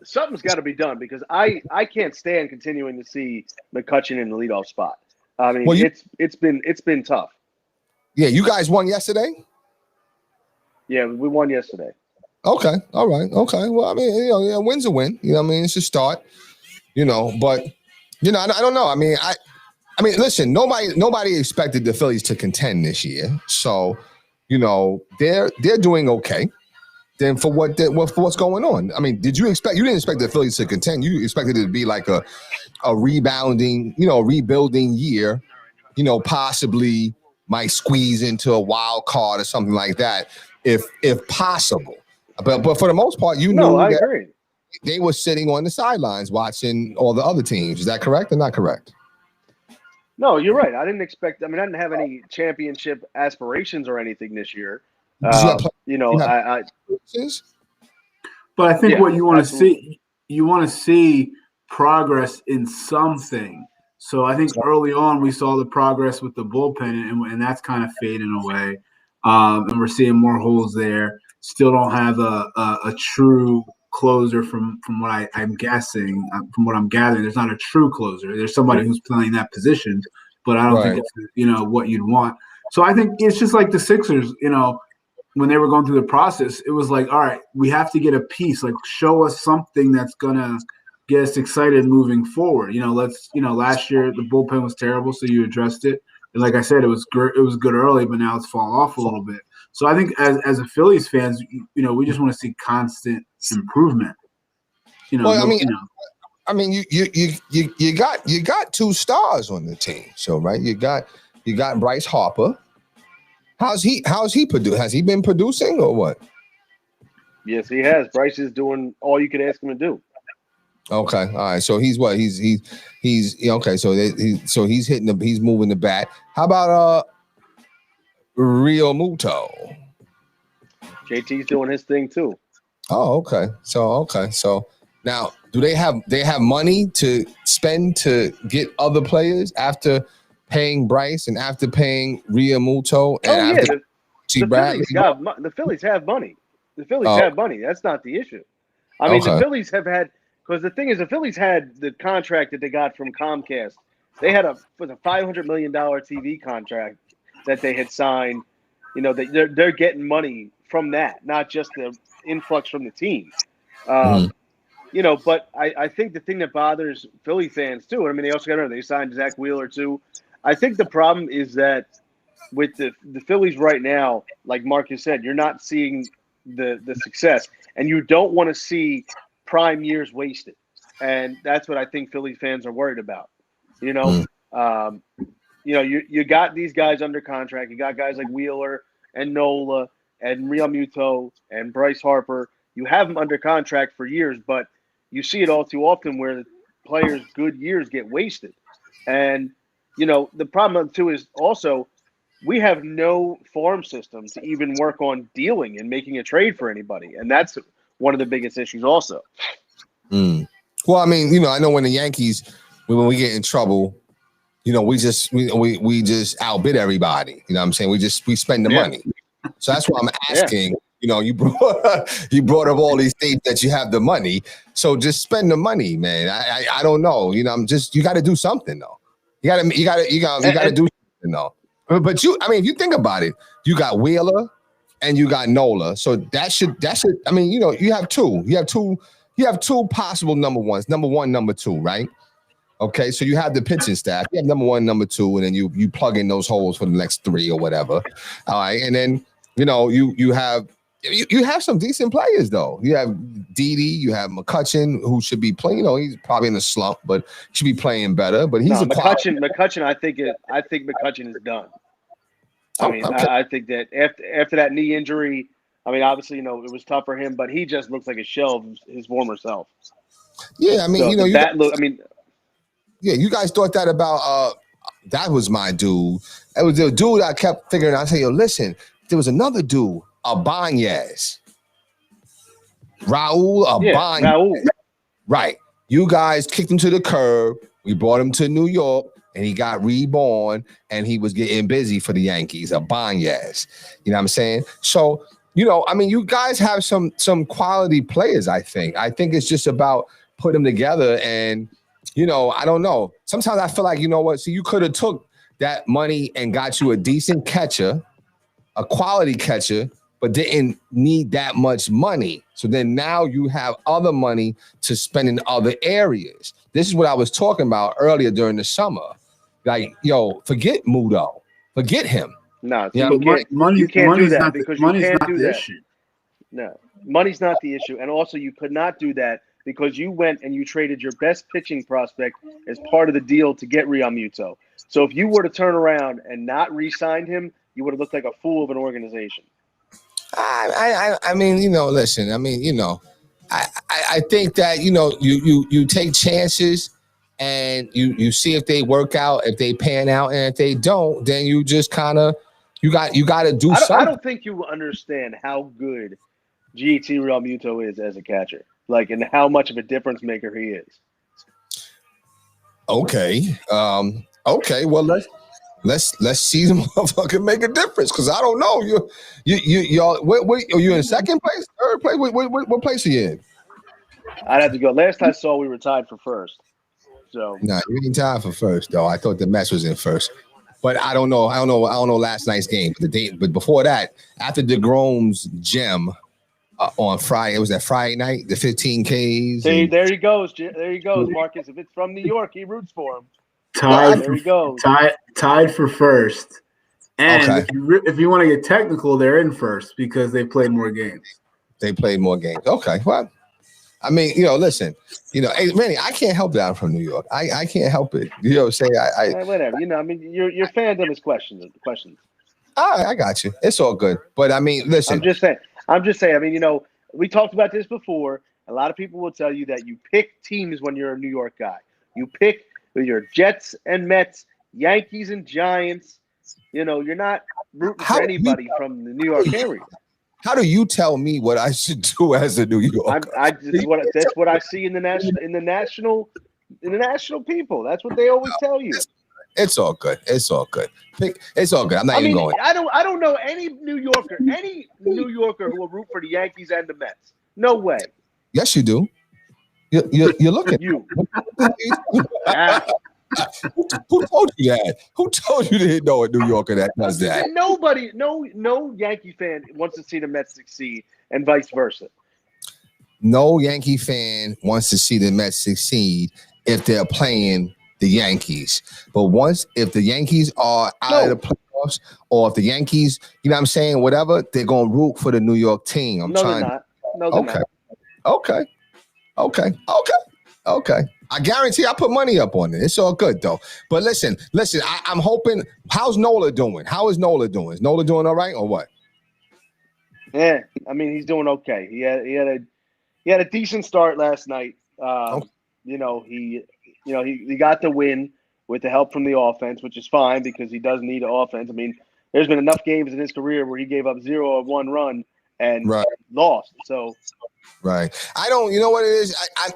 something's got to be done because I can't stand continuing to see McCutchen in the leadoff spot. I mean, it's been tough. Yeah, you guys won yesterday? Yeah, we won yesterday. Okay, all right, okay. Well, I mean, a win's a win. You know what I mean? It's a start. But I don't know. I mean, listen, nobody expected the Phillies to contend this year. So, they're doing okay. Then for what's going on? I mean, you didn't expect the Phillies to contend. You expected it to be like a rebounding, rebuilding year, possibly might squeeze into a wild card or something like that if possible. But for the most part, I agree. They were sitting on the sidelines watching all the other teams. Is that correct or not correct? No, you're right. I didn't have any championship aspirations or anything this year. But I think what you want to see progress in something. So I think early on we saw the progress with the bullpen, and that's kind of fading away. And we're seeing more holes there. Still don't have a true closer from what I'm guessing. From what I'm gathering, there's not a true closer. There's somebody who's playing that position, but I don't think it's what you'd want. So I think it's just like the Sixers. When they were going through the process, it was like, all right, we have to get a piece. Like, show us something that's gonna get us excited moving forward. Last year the bullpen was terrible, so you addressed it. And like I said, it was good early, but now it's fallen off a little bit. So I think as a Phillies fans, we just want to see constant improvement. You got two stars on the team. So right, you got Bryce Harper, How's he produced? Has he been producing or what? Yes, he has. Bryce is doing all you could ask him to do. Okay, all right. So he's what? He's okay. So he's hitting he's moving the bat. How about Real Muto? JT's doing his thing too. Oh, okay. So now do they have money to spend to get other players after paying Bryce and after paying Real Muto and after the Phillies have money. The Phillies have money. That's not the issue. I mean, the Phillies have had, because the thing is, the Phillies had the contract that they got from Comcast. They had a $500 million TV contract that they had signed. You know, they're getting money from that, not just the influx from the team. You know, but I think the thing that bothers Philly fans too, I mean, they also got to remember they signed Zach Wheeler too. I think the problem is that with the Phillies right now, like Marcus said, you're not seeing the success, and you don't want to see prime years wasted. And that's what I think Philly fans are worried about. You know, you got these guys under contract. You got guys like Wheeler and Nola and Real Muto and Bryce Harper. You have them under contract for years, but you see it all too often where the players' good years get wasted. And, you know, the problem too is also we have no farm system to even work on dealing and making a trade for anybody. And that's one of the biggest issues also. Well, I mean, you know, I know when the Yankees, when we get in trouble, you know, we just outbid everybody. You know what I'm saying? We spend the money. So that's why I'm asking, you know, you brought up all these things that you have the money. So just spend the money, man. I don't know. You know, you got to do something though. You got to do something though. But if you think about it, you got Wheeler and you got Nola. So that should, I mean, you know, you have two possible number ones, number one, number two, right? Okay, so you have the pitching staff. You have number one, number two, and then you plug in those holes for the next three or whatever. All right, and then you know you have some decent players though. You have Didi, you have McCutchen, who should be playing. You know, he's probably in a slump, but should be playing better. But he's McCutchen. I think McCutchen is done. I mean, okay. I think that after that knee injury, I mean, obviously, you know, it was tough for him, but he just looks like a shell of his former self. Yeah, I mean, so you know, yeah, you guys thought that about that was my dude. It was the dude I kept figuring out. I said, yo, listen, there was another dude, Ibanez. Raul Ibanez. Raul. Right. You guys kicked him to the curb. We brought him to New York, and he got reborn, and he was getting busy for the Yankees, Ibanez. You know what I'm saying? So, you know, I mean, you guys have some quality players, I think. I think it's just about putting them together and, you know, I don't know. Sometimes I feel like, you know what? So you could have took that money and got you a decent catcher, a quality catcher, but didn't need that much money. So then now you have other money to spend in other areas. This is what I was talking about earlier during the summer. Like, yo, forget Muto. Forget him. No, you can't do that because you can't do that. Issue. No, money's not the issue. And also you could not do that because you went and you traded your best pitching prospect as part of the deal to get Real Muto. So if you were to turn around and not re-sign him, you would have looked like a fool of an organization. I mean, you know, listen, I mean, you know, I think that, you know, you take chances and you see if they work out, if they pan out, and if they don't, then you just kind of, you got to do something. I don't think you understand how good GT Real Muto is as a catcher. Like, and how much of a difference maker he is. Okay. Okay. Well, let's see the motherfucker make a difference. Cause I don't know. Y'all. Wait. Are you in second place, third place? What place are you in? I'd have to go. Last I saw, we were tied for first. So no, you ain't tied for first though. I thought the Mets was in first. But I don't know. I don't know last night's game. But before that, after DeGrome's gem. On Friday, it was that Friday night, the 15 Ks. See, there he goes. There he goes, Marcus. If it's from New York, he roots for him. There he goes. Tied for first. And okay. if you want to get technical, they're in first because they played more games. They played more games. Okay. Well, I mean, you know, listen, you know, hey, Manny, I can't help that I'm from New York. I can't help it. You know, say I whatever. You know, I mean, your fandom is questions. I got you. It's all good. But I mean, listen. I'm just saying. I mean, we talked about this before. A lot of people will tell you that you pick teams when you're a New York guy. You pick your Jets and Mets, Yankees and Giants. You're not rooting for anybody from the New York area. How do you tell me what I should do as a New Yorker? That's what I see in the national people. That's what they always tell you. It's all good. It's all good. It's all good. I'm not even going. I don't know any New Yorker who will root for the Yankees and the Mets. No way. Yes, you do. You're looking. You. Who told you that? Who told you to know a New Yorker that does that? Nobody, no Yankee fan wants to see the Mets succeed, and vice versa. No Yankee fan wants to see the Mets succeed if they're playing the Yankees. But if the Yankees are out of the playoffs, or if the Yankees, you know what I'm saying, whatever, they're going to root for the New York team. They're not. Okay. I guarantee I put money up on it. It's all good, though. But listen, I'm hoping, how's Nola doing? How is Nola doing? Is Nola doing all right or what? Yeah, I mean, he's doing okay. He had a decent start last night. He got the win with the help from the offense, which is fine because he does need an offense. I mean, there's been enough games in his career where he gave up 0 or 1 run and lost. So, right. I don't. You know what it is? I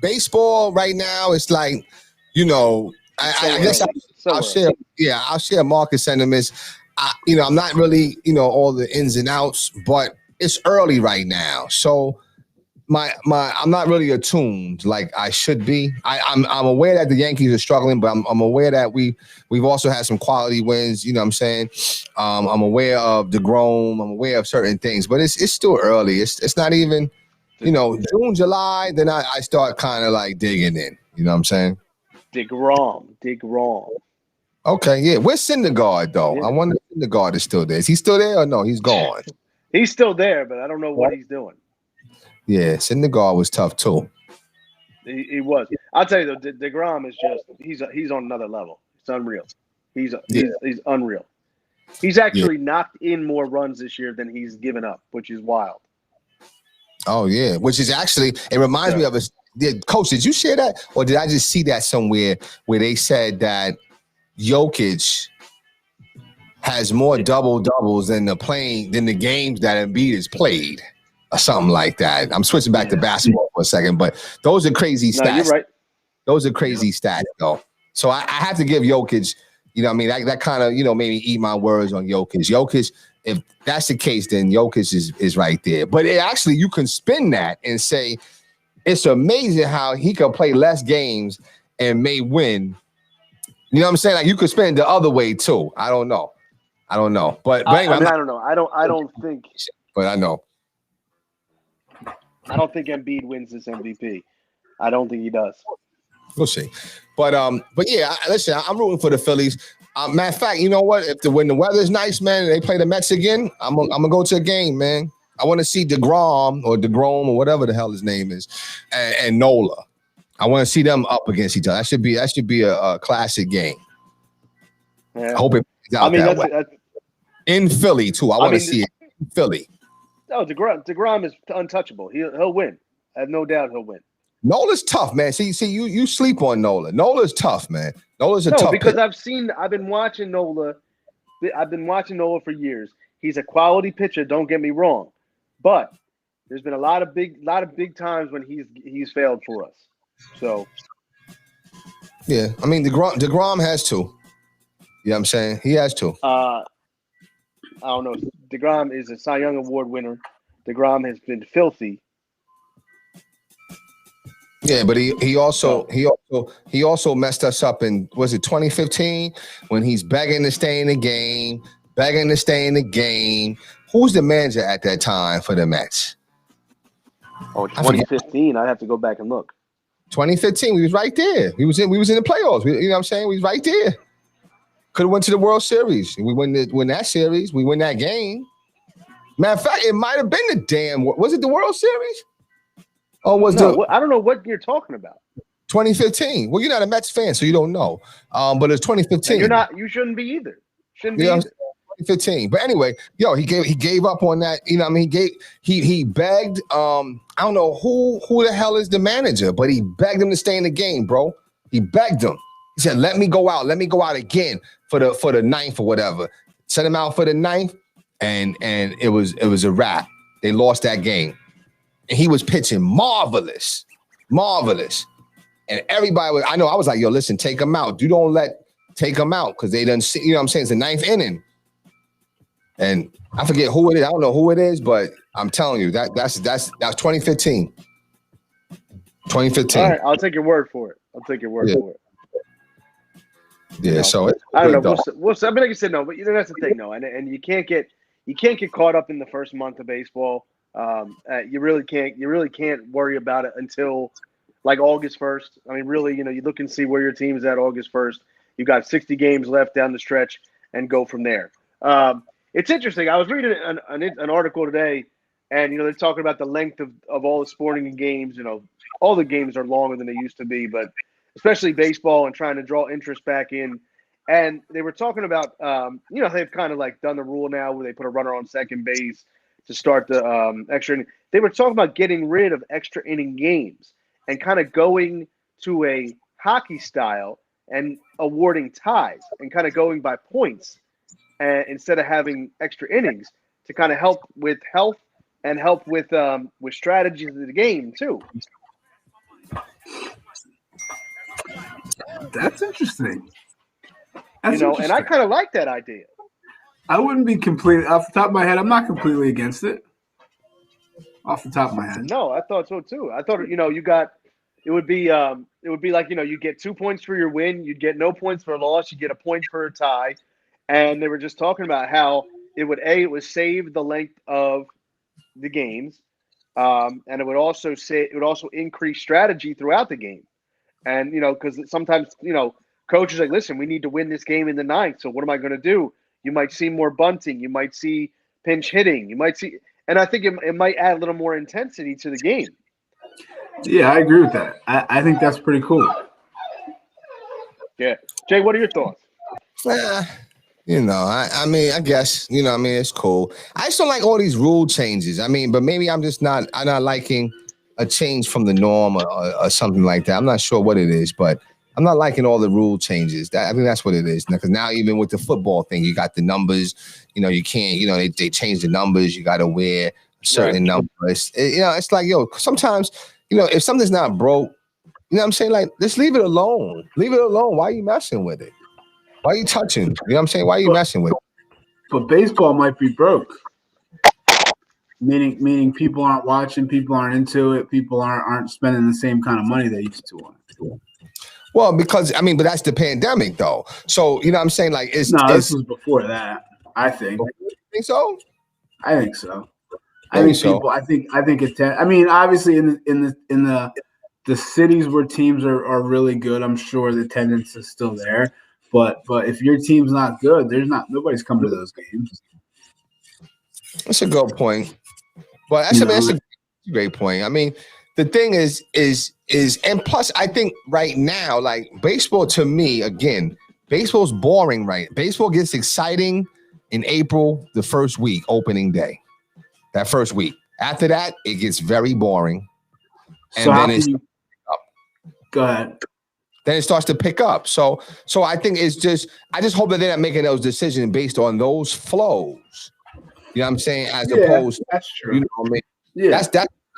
baseball right now. It's like, I guess I'll share. Yeah, I'll share market sentiments. I'm not really, all the ins and outs, but it's early right now, so. I'm not really attuned like I should be. I'm aware that the Yankees are struggling, but I'm aware that we've also had some quality wins. You know what I'm saying? I'm aware of DeGrom. I'm aware of certain things, but it's still early. It's not even, June, July. Then I start kind of like digging in. You know what I'm saying? DeGrom. Okay, yeah. Where's Syndergaard though? Yeah. I wonder if Syndergaard is still there. Is he still there or no? He's gone. He's still there, but I don't know what he's doing. Yeah, Syndergaard was tough too. He was. I'll tell you though, DeGrom is he's on another level. It's unreal. He's unreal. He's actually knocked in more runs this year than he's given up, which is wild. Oh yeah, which is actually it reminds me of a coach. Did you share that, or did I just see that somewhere where they said that Jokic has more doubles than the games that Embiid has played? Or something like that. I'm switching back to basketball for a second, but those are crazy stats. No, you're right. Those are crazy stats, though. So I have to give Jokic, that kind of, maybe eat my words on Jokic. Jokic, if that's the case, then Jokic is right there. But actually, you can spin that and say it's amazing how he can play less games and may win. You know what I'm saying? Like you could spin it the other way too. I don't know. But anyway, I don't know. I don't think. But I know. I don't think Embiid wins this MVP. I don't think he does. We'll see. But yeah, listen, I'm rooting for the Phillies. Matter of fact, you know what? When the weather's nice, man, and they play the Mets again, I'm gonna go to a game, man. I want to see DeGrom or whatever the hell his name is, and Nola. I want to see them up against each other. That should be a classic game. Yeah. I hope it plays out that way. In Philly too. I want to see it in Philly. No, DeGrom is untouchable. He'll win. I have no doubt he'll win. Nola's tough, man. See, you sleep on Nola. Nola's tough, man. Nola's tough because pitcher. I've been watching Nola. I've been watching Nola for years. He's a quality pitcher. Don't get me wrong, but there's been a lot of big times when he's failed for us. So, yeah, I mean DeGrom has two. You know what I'm saying? He has two. I don't know. DeGrom is a Cy Young Award winner. DeGrom has been filthy. Yeah, but he also messed us up in, was it 2015 when he's begging to stay in the game. Who's the manager at that time for the Mets? Oh, 2015. I'd have to go back and look. 2015, we was right there. We was in the playoffs. You know what I'm saying? We was right there. Could have went to the World Series. We win that series. We win that game. Matter of fact, it might have been was it the World Series? Or I don't know what you're talking about. 2015. Well, you're not a Mets fan, so you don't know. But it's 2015. And you're not. You shouldn't be either. 2015. But anyway, he gave up on that. You know, I mean, he begged. I don't know who the hell is the manager, but he begged him to stay in the game, bro. He begged him. He said, "Let me go out. Let me go out again for the ninth or whatever." Sent him out for the ninth, and it was a wrap. They lost that game. And he was pitching marvelous. And everybody I was like, yo, listen, take him out. Take him out because they done see, you know what I'm saying? It's the ninth inning. And I forget who it is. I don't know who it is, but I'm telling you, that's 2015. 2015. All right, I'll take your word for it. For it. Yeah, so I don't know. We'll I mean, like you said, no, but that's the thing, though, and you can't get caught up in the first month of baseball. You really can't worry about it until like August 1st. I mean, really, you look and see where your team is at August 1st. You got 60 games left down the stretch, and go from there. It's interesting. I was reading an article today, and they're talking about the length of all the sporting games. All the games are longer than they used to be, but especially baseball and trying to draw interest back in. And they were talking about, they've kind of like done the rule now where they put a runner on second base to start the extra inning. They were talking about getting rid of extra inning games and kind of going to a hockey style and awarding ties and kind of going by points instead of having extra innings to kind of help with health and help with strategies of the game too. That's interesting. And I kind of like that idea. I wouldn't be completely off the top of my head. I'm not completely against it. Off the top of my head. No, I thought so too. I thought it would be like you get 2 points for your win, you'd get no points for a loss, you get a point for a tie, and they were just talking about how it would save the length of the games, and it would also increase strategy throughout the game, and because sometimes coaches are like, listen, we need to win this game in the ninth, so what am I going to do? You might see more bunting, you might see pinch hitting, you might see, and I think it might add a little more intensity to the game. Yeah, I agree with that. I think that's pretty cool. Yeah. Jay, what are your thoughts? I mean, I guess, it's cool. I just don't like all these rule changes. I mean, but maybe I'm not liking a change from the norm or something like that. I'm not sure what it is, but I'm not liking all the rule changes. I think that's what it is. Because now even with the football thing, you got the numbers, you can't, they change the numbers. You got to wear a certain numbers. It's like, sometimes, if something's not broke, what I'm saying? Like, just leave it alone. Leave it alone. Why are you messing with it? Why are you touching? You know what I'm saying? Why are you messing with it? But baseball might be broke. Meaning people aren't watching, people aren't into it, people aren't spending the same kind of money they used to on it. Well, because but that's the pandemic though. So what I'm saying? Like this was before that, I think. You think so? I think so. I think people. I think it's. I mean, obviously, in the cities where teams are really good, I'm sure the attendance is still there. But if your team's not good, nobody's coming to those games. That's a good point. But that's a great point. I mean, the thing is, and plus, I think right now, like baseball to me, again, baseball's boring, right? Baseball gets exciting in April, the first week, opening day. That first week. After that, it gets very boring. And so then go ahead. Then it starts to pick up. So I think I just hope that they're not making those decisions based on those flows. You know what I'm saying? As opposed, that's true. Yeah.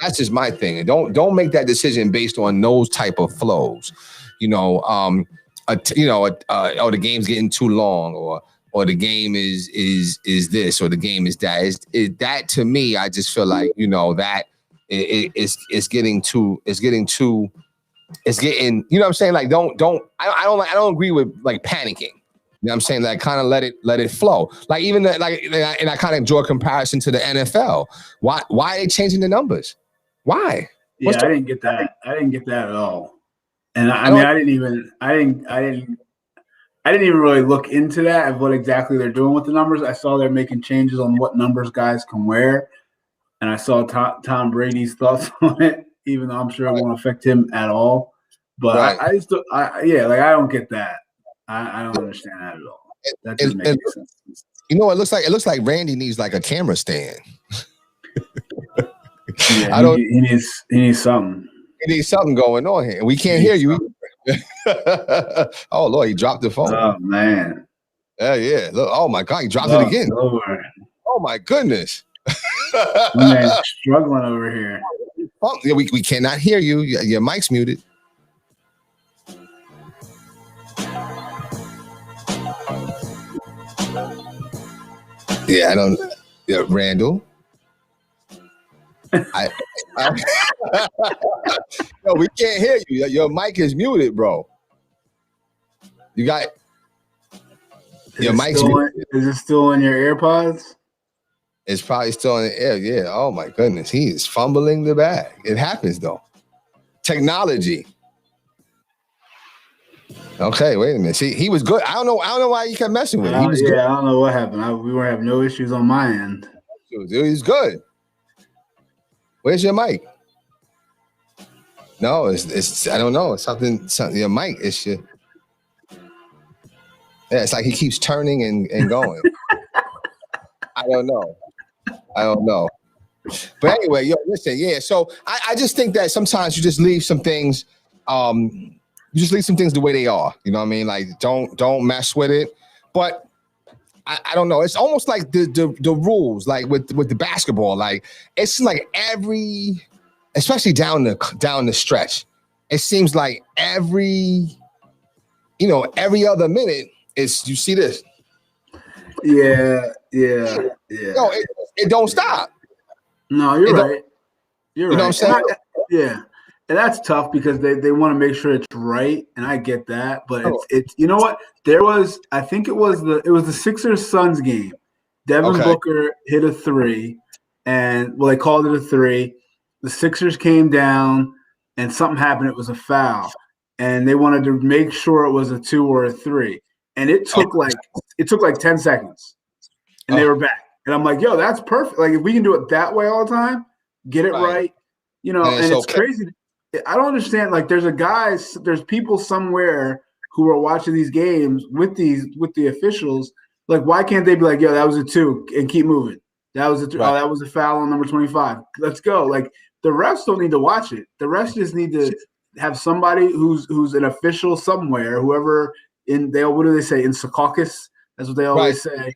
That's just my thing. Don't make that decision based on those type of flows. The game's getting too long, or the game is this, or the game is that. That to me, I just feel like that it's getting. You know what I'm saying? Like I don't agree with like panicking. You know what I'm saying? Like kind of let it flow. Like even and I kind of draw a comparison to the NFL. Why are they changing the numbers? Why? I didn't get that. I didn't get that at all. And I didn't even really look into that of what exactly they're doing with the numbers. I saw they're making changes on what numbers guys can wear, and I saw Tom Brady's thoughts on it, even though I'm sure it won't affect him at all. But I don't get that. I don't understand that at all. That doesn't make any sense. You know, it looks like Randy needs like a camera stand. Yeah, I don't. He needs something. He needs something going on here. We can't hear you. Oh Lord, he dropped the phone. Oh man. Yeah. Look, oh my God, he dropped it again. Lord. Oh my goodness. Man, struggling over here. Oh, yeah, we cannot hear you. Your mic's muted. Yeah, I don't. Yeah, Randall. No, we can't hear you. Your mic is muted, bro. You got your mic's muted. Is it still in your AirPods? It's probably still in the air. Yeah. Oh my goodness, he is fumbling the bag. It happens though. Technology. Okay, wait a minute. See, he was good. I don't know why he kept messing with it. He was good. I don't know what happened. We were having no issues on my end. He's good. Where's your mic? No, it's I don't know. It's something your mic is your. Yeah, it's like he keeps turning and going. I don't know. But anyway, listen, yeah. So I just think that sometimes you just leave some things, the way they are. You know what I mean? Like don't mess with it. But I don't know. It's almost like the rules, like with the basketball. Like it's like especially down the stretch, it seems like every other minute is you see this. Yeah. No, it don't stop. No, you're right. You're right. You know what I'm saying? Yeah. And that's tough because they want to make sure it's right, and I get that. But it's you know what? I think it was the Sixers Suns game. Devin Booker hit a three, and they called it a three. The Sixers came down, and something happened. It was a foul, and they wanted to make sure it was a 2 or a 3. And it took like 10 seconds, and they were back. And I'm like, yo, that's perfect. Like if we can do it that way all the time, get it right, and it's crazy. I don't understand. Like there's people somewhere who are watching these games with the officials. Like, why can't they be like, yo, that was a 2 and keep moving? That was a 2. Oh, that was a foul on number 25. Let's go. Like the refs don't need to watch it. The refs just need to have somebody who's an official somewhere, whoever what do they say? In Secaucus? That's what they always say.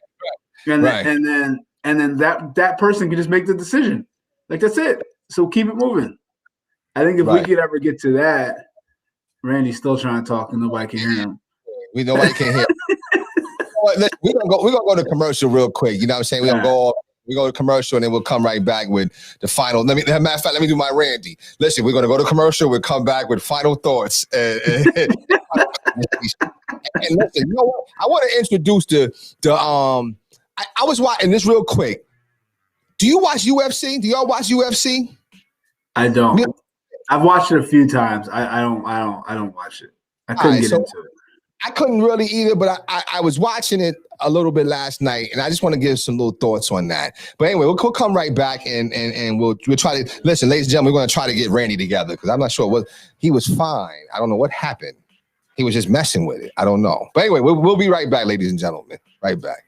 And then that person can just make the decision. Like that's it. So keep it moving. I think if we could ever get to that, Randy's still trying to talk and nobody can hear him. Nobody can hear him. We're gonna go to commercial real quick. You know what I'm saying? We're gonna go to commercial and then we'll come right back with the final. Matter of fact, let me do my Randy. Listen, we're gonna go to commercial. We'll come back with final thoughts. And listen, you know what? I want to introduce I was watching this real quick. Do you watch UFC? Do y'all watch UFC? I don't. I've watched it a few times. I don't watch it. I couldn't get into it. I couldn't really either, but I was watching it a little bit last night, and I just want to give some little thoughts on that. But anyway, we'll come right back and we'll try to listen, ladies and gentlemen. We're going to try to get Randy together because I'm not sure he was fine. I don't know what happened. He was just messing with it. I don't know. But anyway, we'll be right back, ladies and gentlemen. Right back.